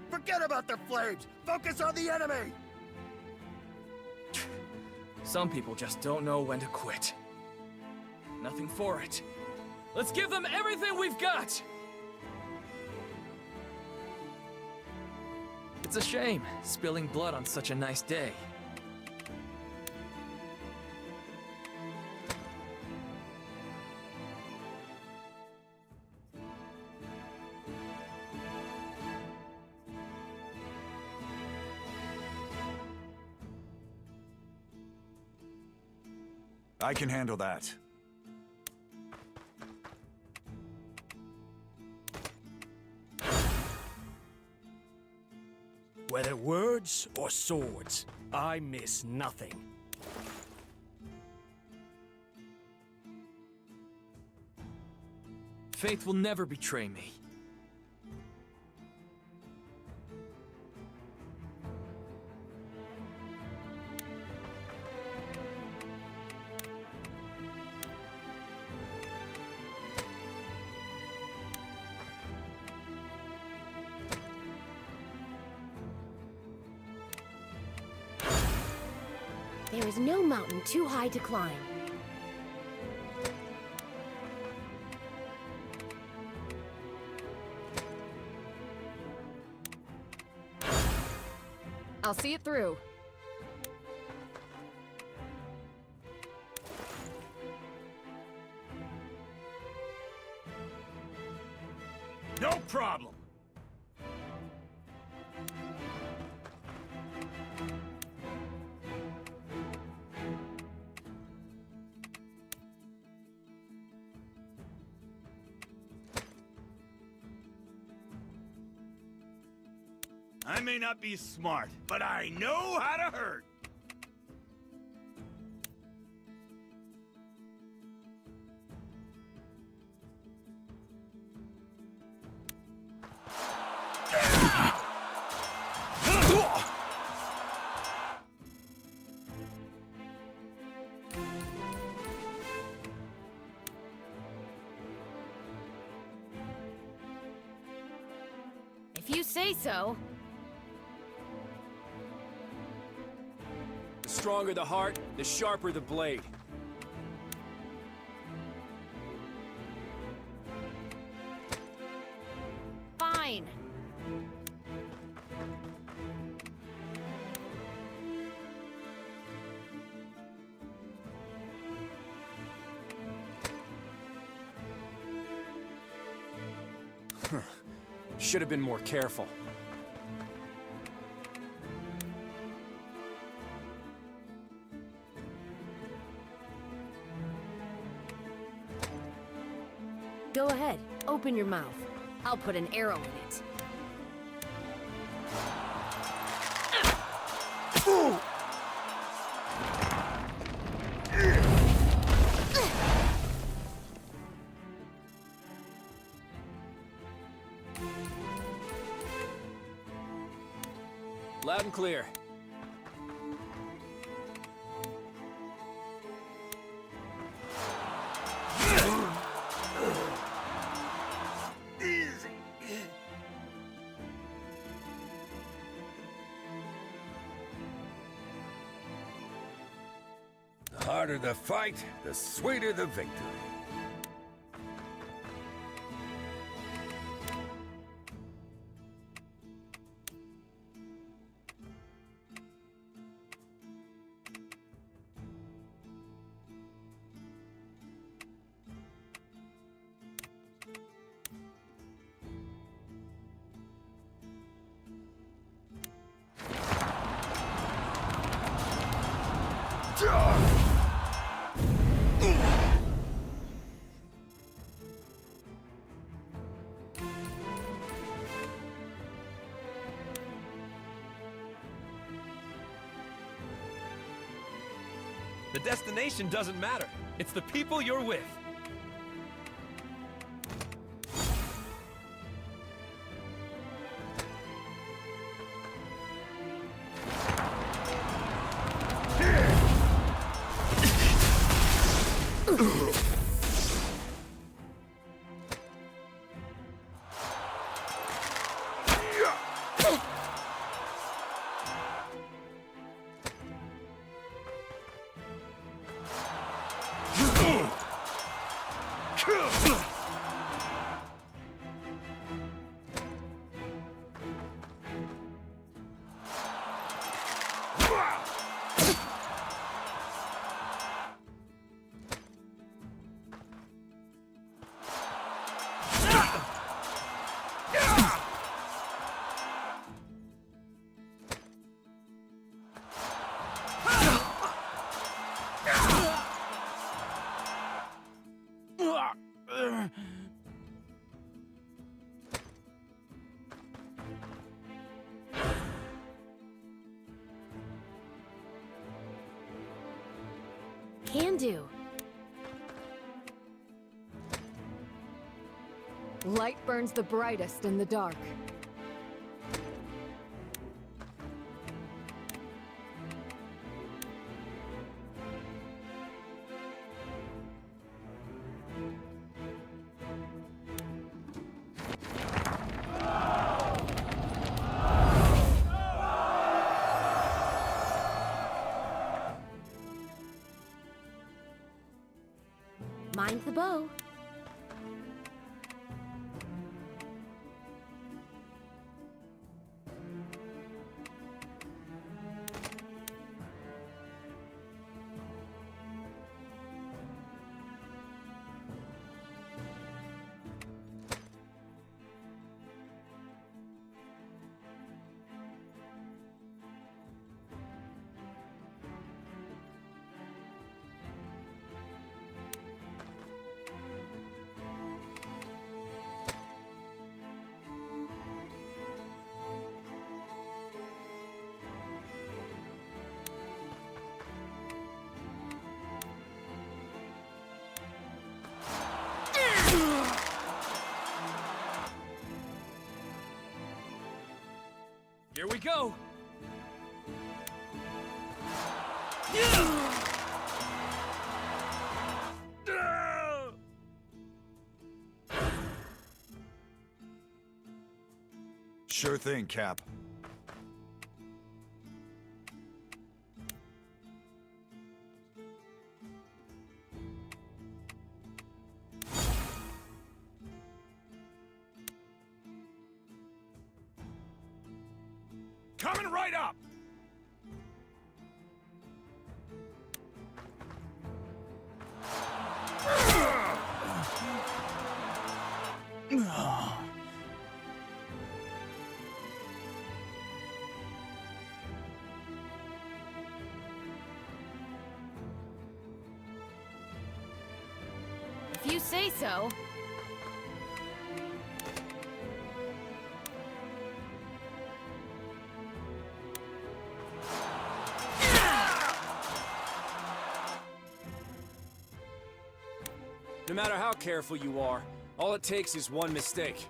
Forget about the flames. Focus on the enemy. Some people just don't know when to quit. Nothing for it. Let's give them everything we've got! It's a shame, spilling blood on such a nice day. I can handle that. Whether words or swords, I miss nothing. Faith will never betray me. There is no mountain too high to climb. I'll see it through. No problem. I may not be smart, but I know how to hurt. If you say so. The stronger the heart, the sharper the blade. Fine. Should have been more careful. Go ahead, open your mouth. I'll put an arrow in it. Loud and clear. The harder the fight, the sweeter the victory. The destination doesn't matter. It's the people you're with. Can do. Light burns the brightest in the dark. Mind the bow. Here we go! Sure thing, Cap. Coming right up! If you say so. No matter how careful you are, all it takes is one mistake.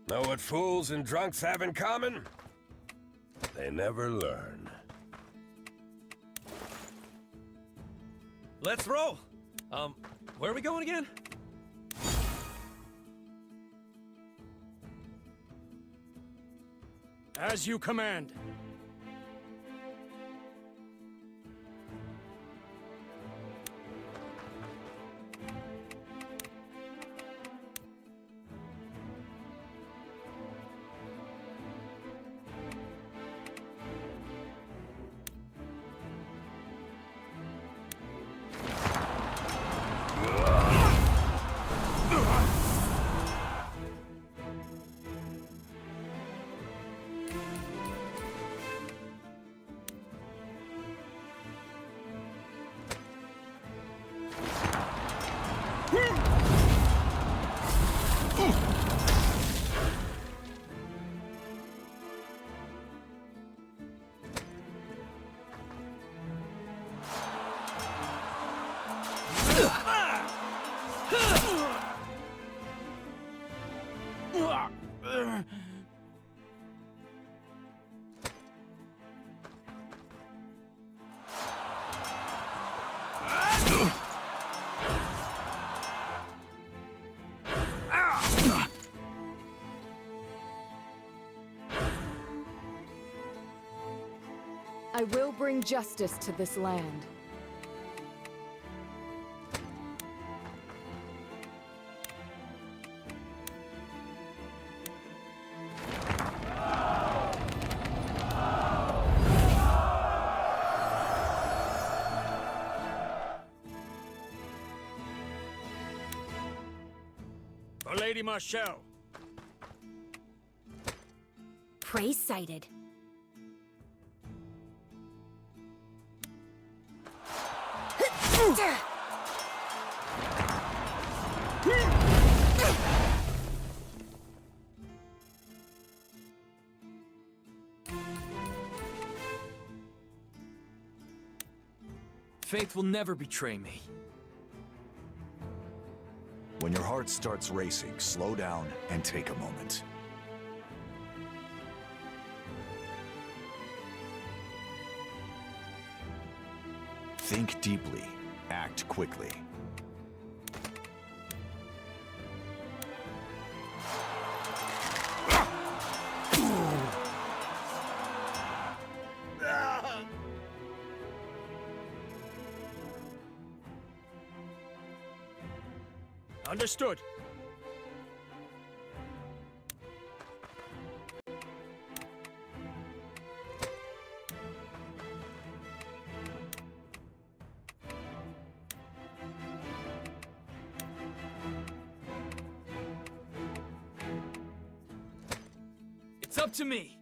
Know what fools and drunks have in common? They never learn. Let's roll! Where are we going again? As you command. I will bring justice to this land. For Lady Marshall. Prey sighted. Faith will never betray me. When your heart starts racing, slow down and take a moment. Think deeply, act quickly. Understood. It's up to me.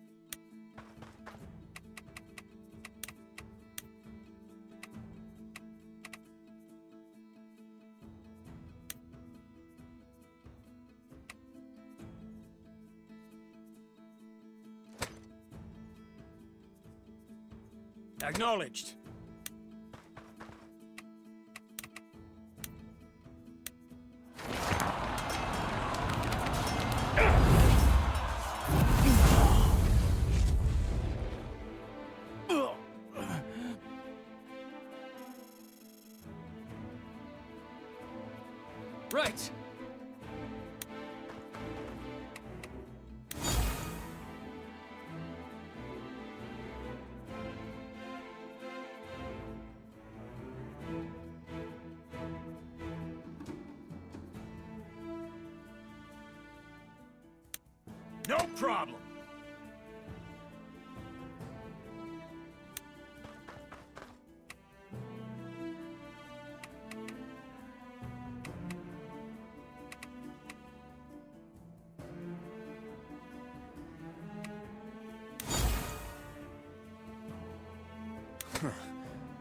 Acknowledged. Right. No problem.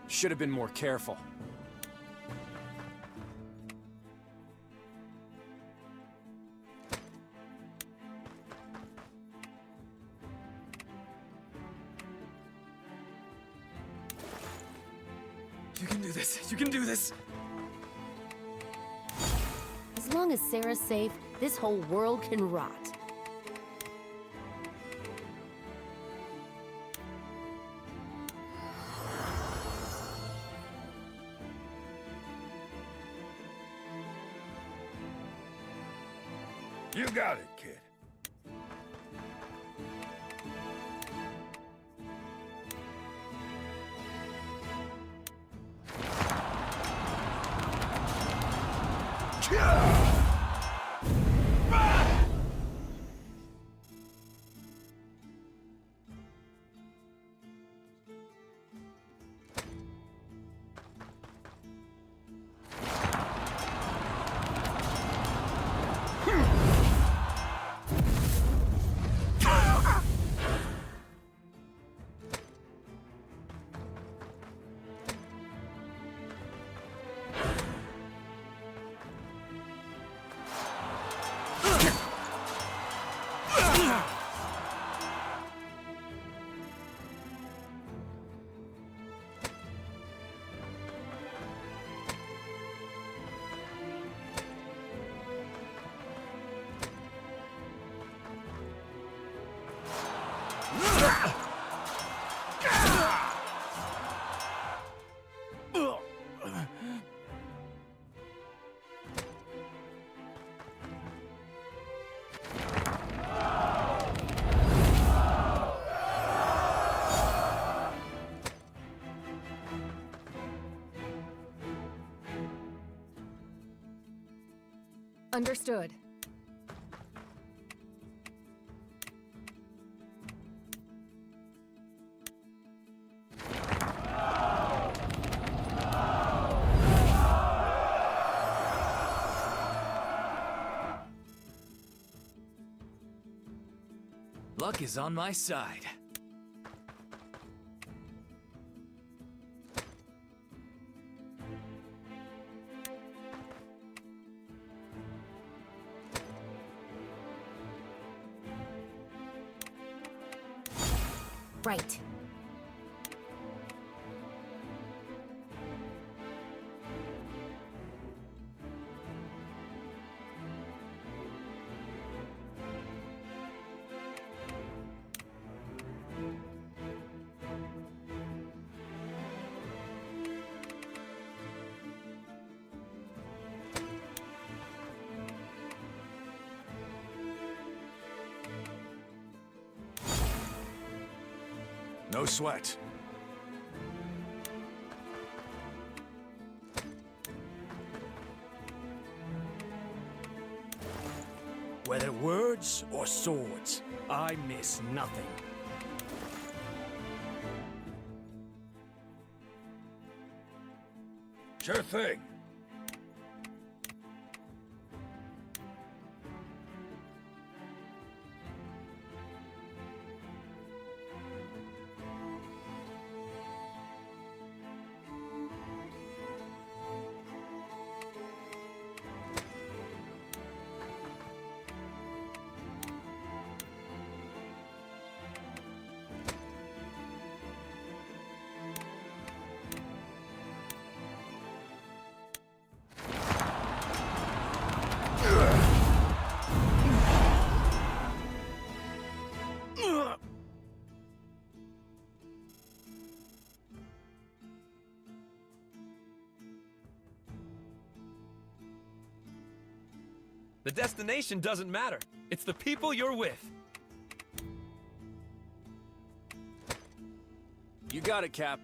Should have been more careful. You can do this. You can do this. As long as Sarah's safe, this whole world can rot. You got it, kid. Understood. Luck is on my side. Right. No sweat. Whether words or swords, I miss nothing. Sure thing. The destination doesn't matter. It's the people you're with. You got it, Cap.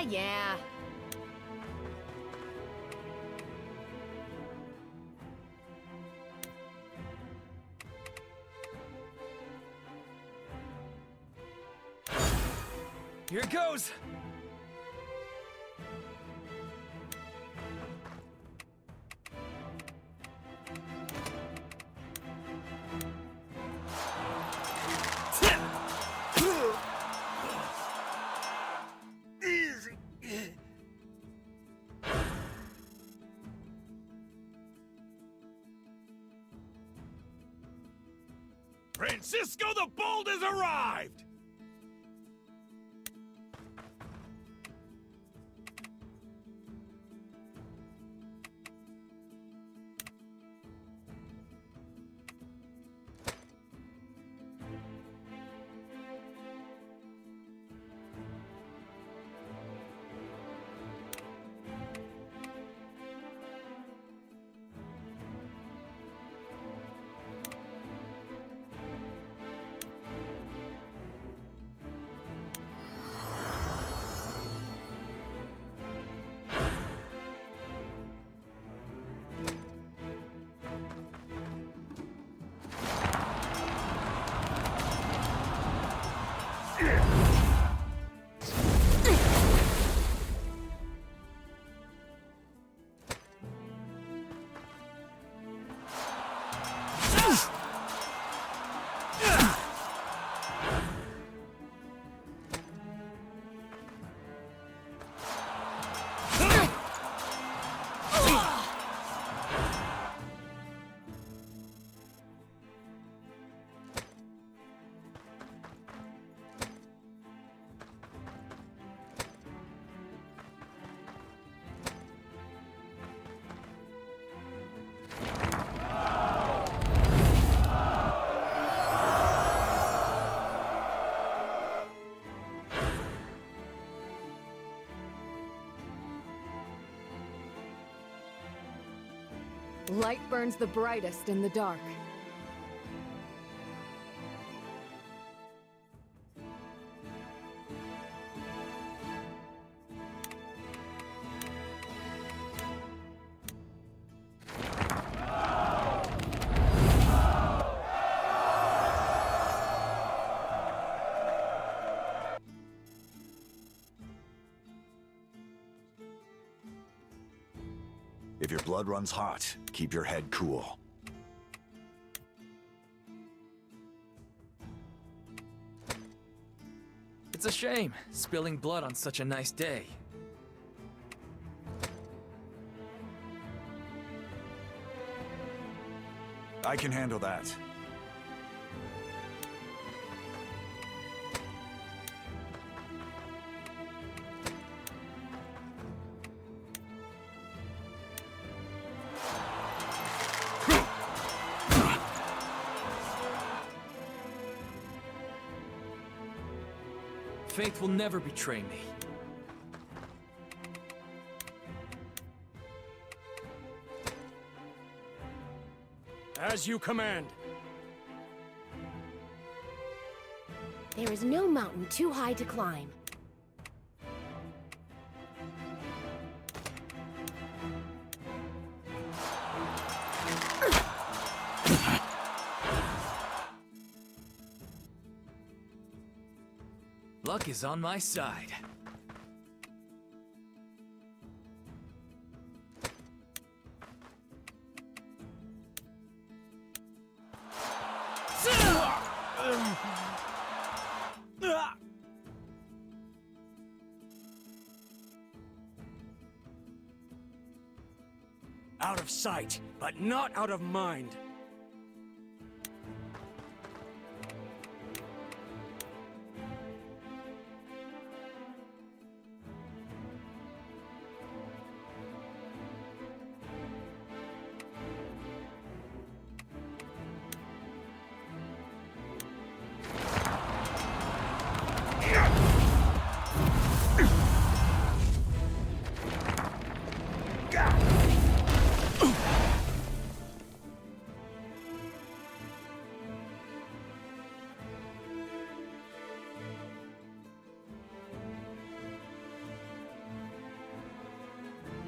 Yeah. Here it goes. Francisco the Bold has arrived! Light burns the brightest in the dark. If your blood runs hot, keep your head cool. It's a shame, spilling blood on such a nice day. I can handle that. Faith will never betray me. As you command. There is no mountain too high to climb. Luck is on my side. Out of sight, but not out of mind.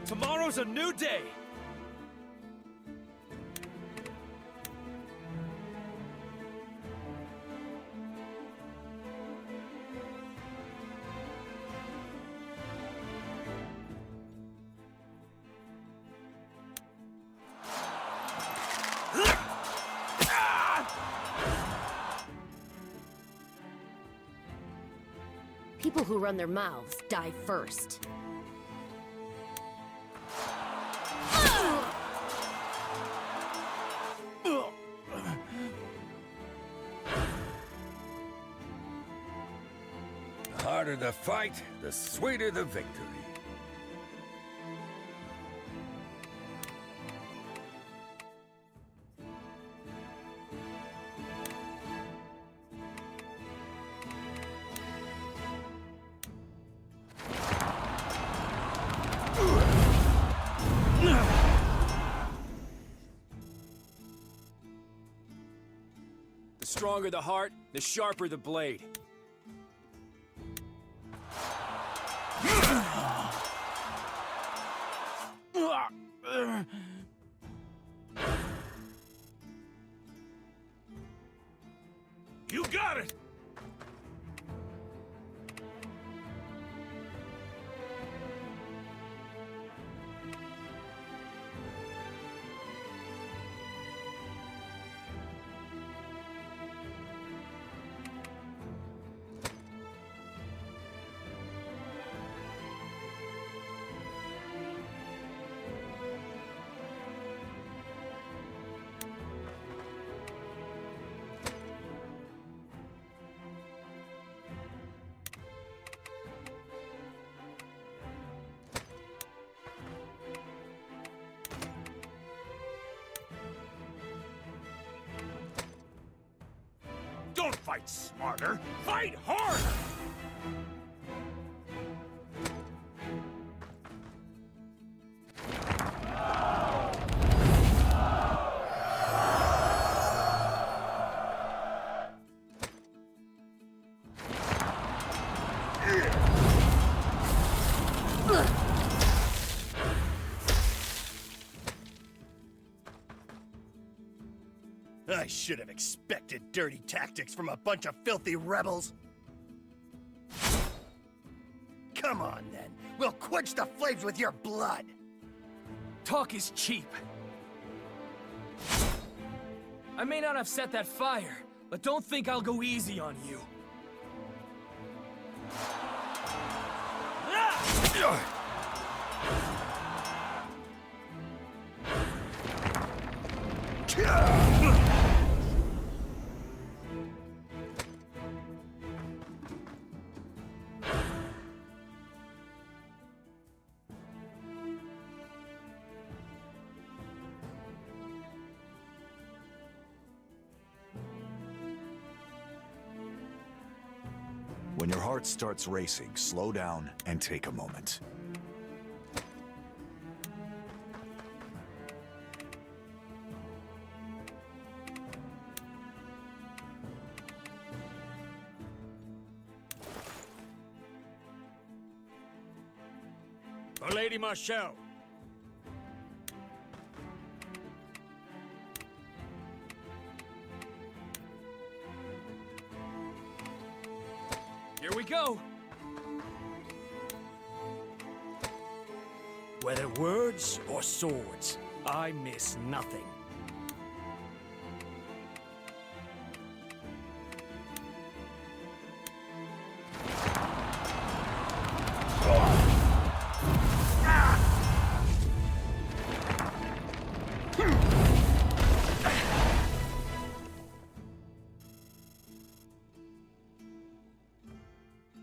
Tomorrow's a new day! People who run their mouths die first. The harder the fight, the sweeter the victory. The stronger the heart, the sharper the blade. You got it! Don't fight smarter, fight harder! I should have expected dirty tactics from a bunch of filthy rebels. Come on, then. We'll quench the flames with your blood. Talk is cheap. I may not have set that fire, but don't think I'll go easy on you. When your heart starts racing, slow down and take a moment. For Lady Marshall. Here we go. Whether words or swords, I miss nothing.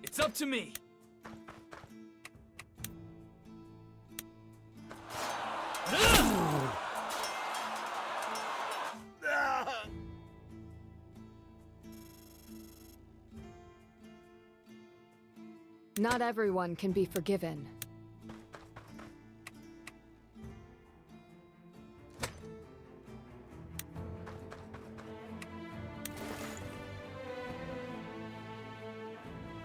It's up to me. Not everyone can be forgiven.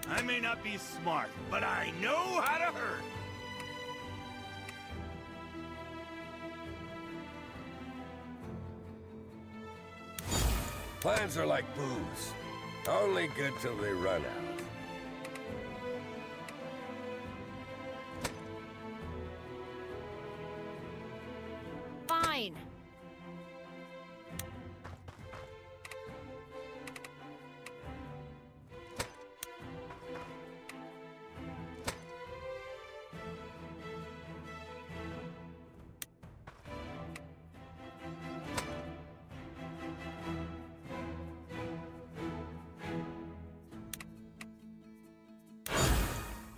I may not be smart, but I know how to hurt. Plans are like booze. Only good till they run out. Fine.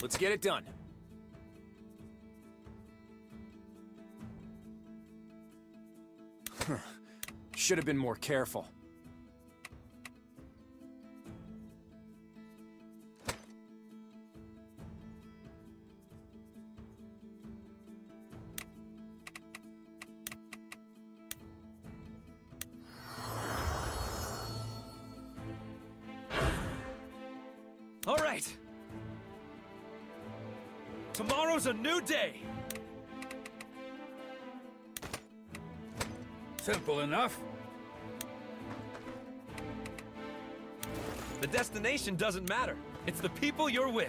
Let's get it done. Should have been more careful. All right. Tomorrow's a new day. Simple enough. The destination doesn't matter. It's the people you're with.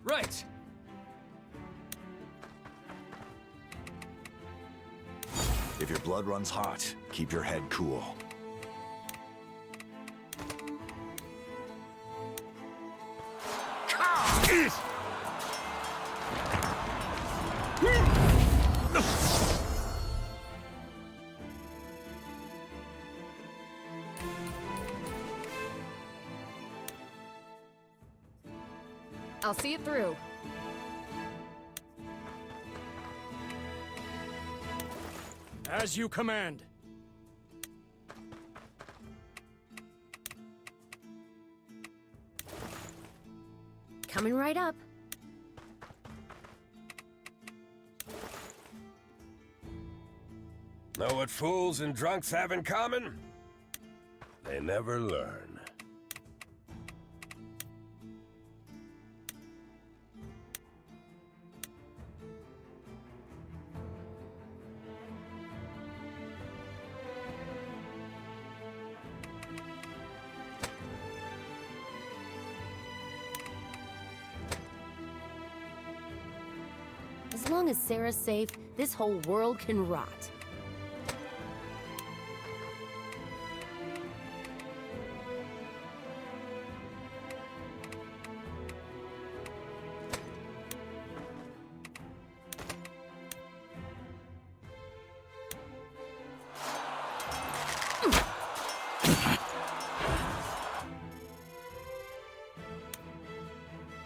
Right. If your blood runs hot, keep your head cool. I'll see it through. As you command. Coming right up. Know what fools and drunks have in common? They never learn. As long as Sarah's safe, this whole world can rot.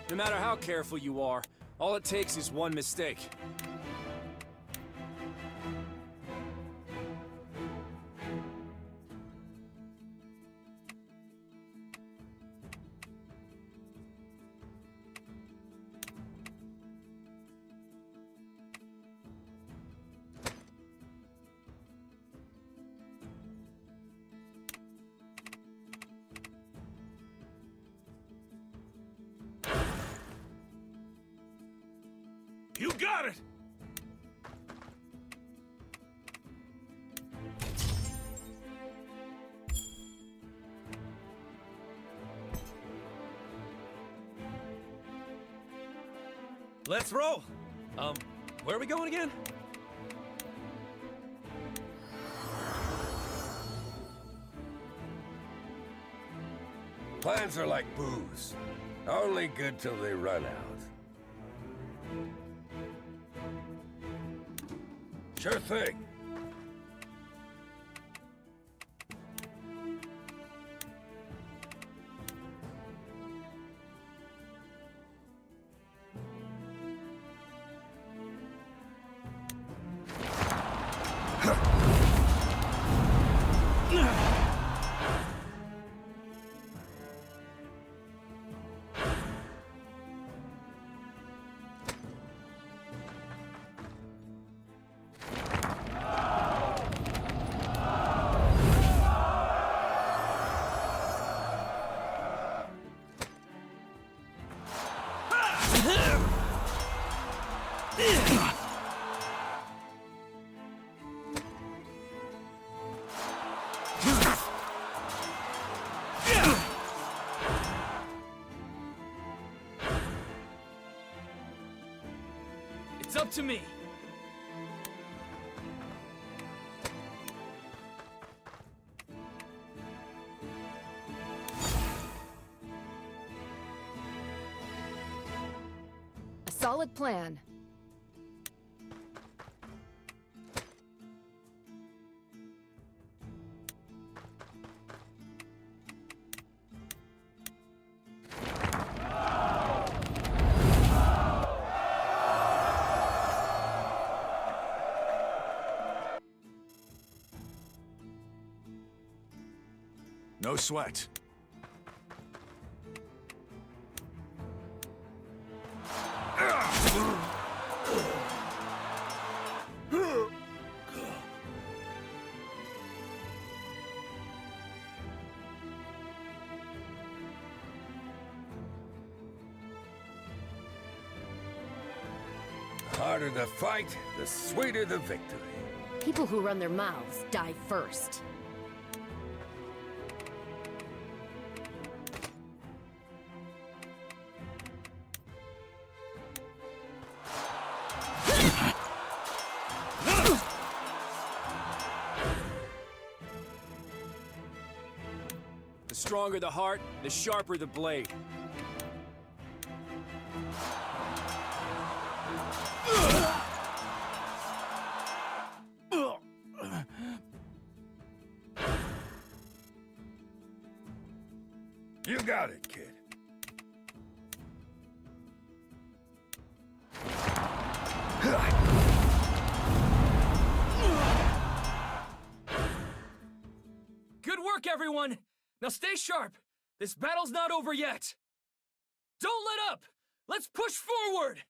No matter how careful you are, all it takes is one mistake. You got it! Let's roll! Where are we going again? Plans are like booze. Only good till they run out. Sure thing. It's up to me. A solid plan. No sweat. The harder the fight, the sweeter the victory. People who run their mouths die first. The stronger the heart, the sharper the blade. You got it, kid. Good work, everyone! Now stay sharp! This battle's not over yet! Don't let up! Let's push forward!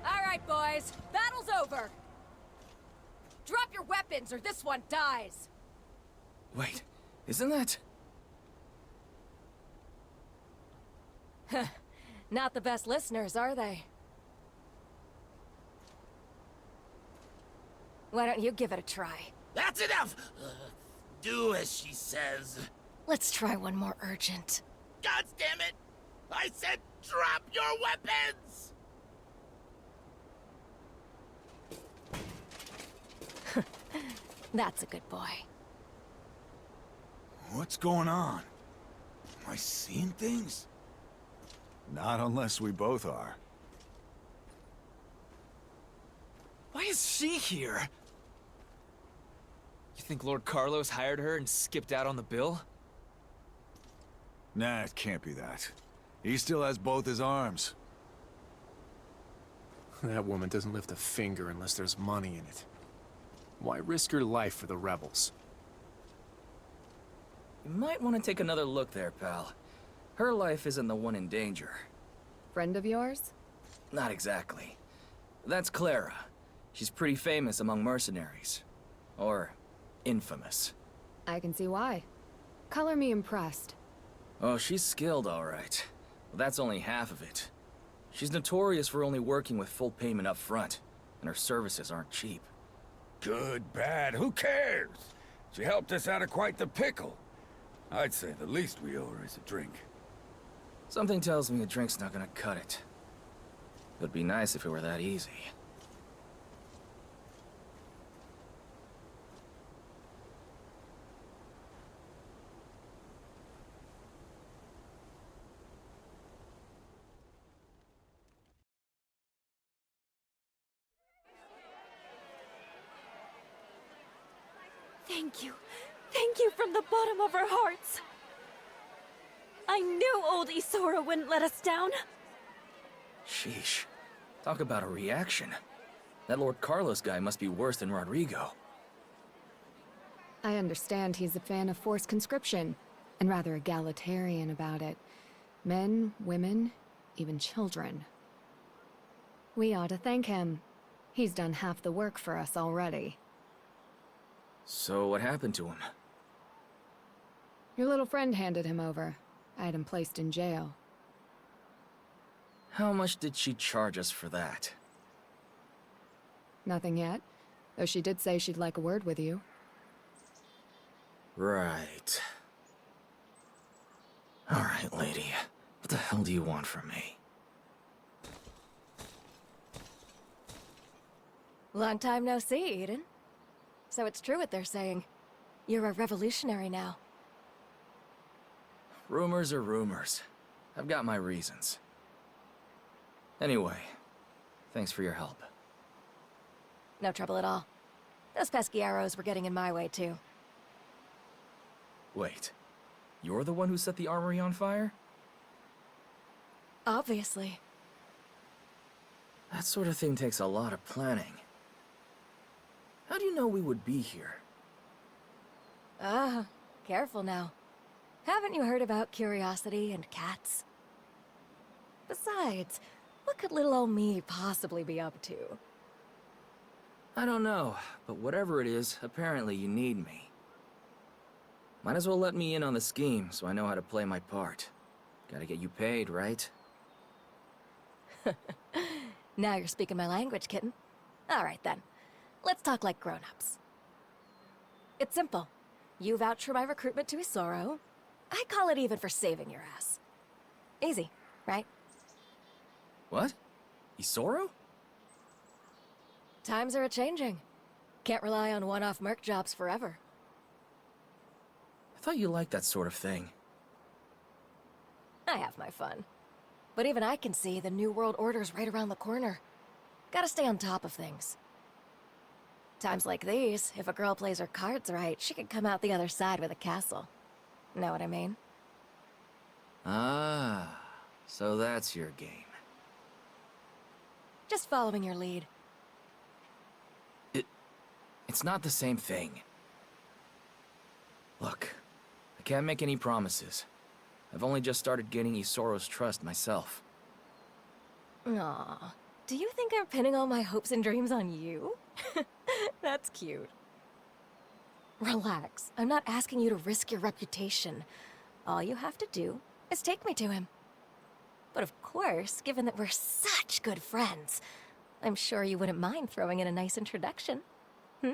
All right, boys. Battle's over. Drop your weapons or this one dies. Wait, isn't that... Not the best listeners, are they? Why don't you give it a try? That's enough! Do as she says. Let's try one more urgent. God damn it! I said drop your weapons! That's a good boy. What's going on? Am I seeing things? Not unless we both are. Why is she here? You think Lord Carlos hired her and skipped out on the bill? Nah, it can't be that. He still has both his arms. That woman doesn't lift a finger unless there's money in it. Why risk her life for the rebels? You might want to take another look there, pal. Her life isn't the one in danger. Friend of yours? Not exactly. That's Clara. She's pretty famous among mercenaries. Or infamous. I can see why. Color me impressed. Oh, she's skilled, all right. But that's only half of it. She's notorious for only working with full payment up front, and her services aren't cheap. Good, bad, who cares? She helped us out of quite the pickle. I'd say the least we owe her is a drink. Something tells me a drink's not gonna cut it. It'd be nice if it were that easy. Thank you. Thank you from the bottom of our hearts. I knew old Isora wouldn't let us down. Sheesh. Talk about a reaction. That Lord Carlos guy must be worse than Rodrigo. I understand he's a fan of forced conscription, and rather egalitarian about it. Men, women, even children. We ought to thank him. He's done half the work for us already. So what happened to him? Your little friend handed him over. I had him placed in jail. How much did she charge us for that? Nothing yet, though she did say she'd like a word with you. Right. All right, lady. What the hell do you want from me? Long time no see, Eden. So it's true what they're saying. You're a revolutionary now. Rumors are rumors. I've got my reasons. Anyway, thanks for your help. No trouble at all. Those pesky arrows were getting in my way, too. Wait, you're the one who set the armory on fire? Obviously. That sort of thing takes a lot of planning. How do you know we would be here? Ah, careful now. Haven't you heard about curiosity and cats? Besides, what could little old me possibly be up to? I don't know, but whatever it is, apparently you need me. Might as well let me in on the scheme so I know how to play my part. Gotta get you paid, right? Now you're speaking my language, kitten. All right then. Let's talk like grown-ups. It's simple. You vouch for my recruitment to Isoro. I call it even for saving your ass. Easy, right? What? Isoro? Times are a-changing. Can't rely on one-off merc jobs forever. I thought you liked that sort of thing. I have my fun. But even I can see the New World Order's right around the corner. Gotta stay on top of things. Times like these, if a girl plays her cards right, she can come out the other side with a castle. Know what I mean? Ah, so that's your game. Just following your lead. It's not the same thing. Look, I can't make any promises. I've only just started gaining Isoro's trust myself. Aw, do you think I'm pinning all my hopes and dreams on you? That's cute. Relax, I'm not asking you to risk your reputation. All you have to do is take me to him. But of course, given that we're such good friends, I'm sure you wouldn't mind throwing in a nice introduction. Hmm?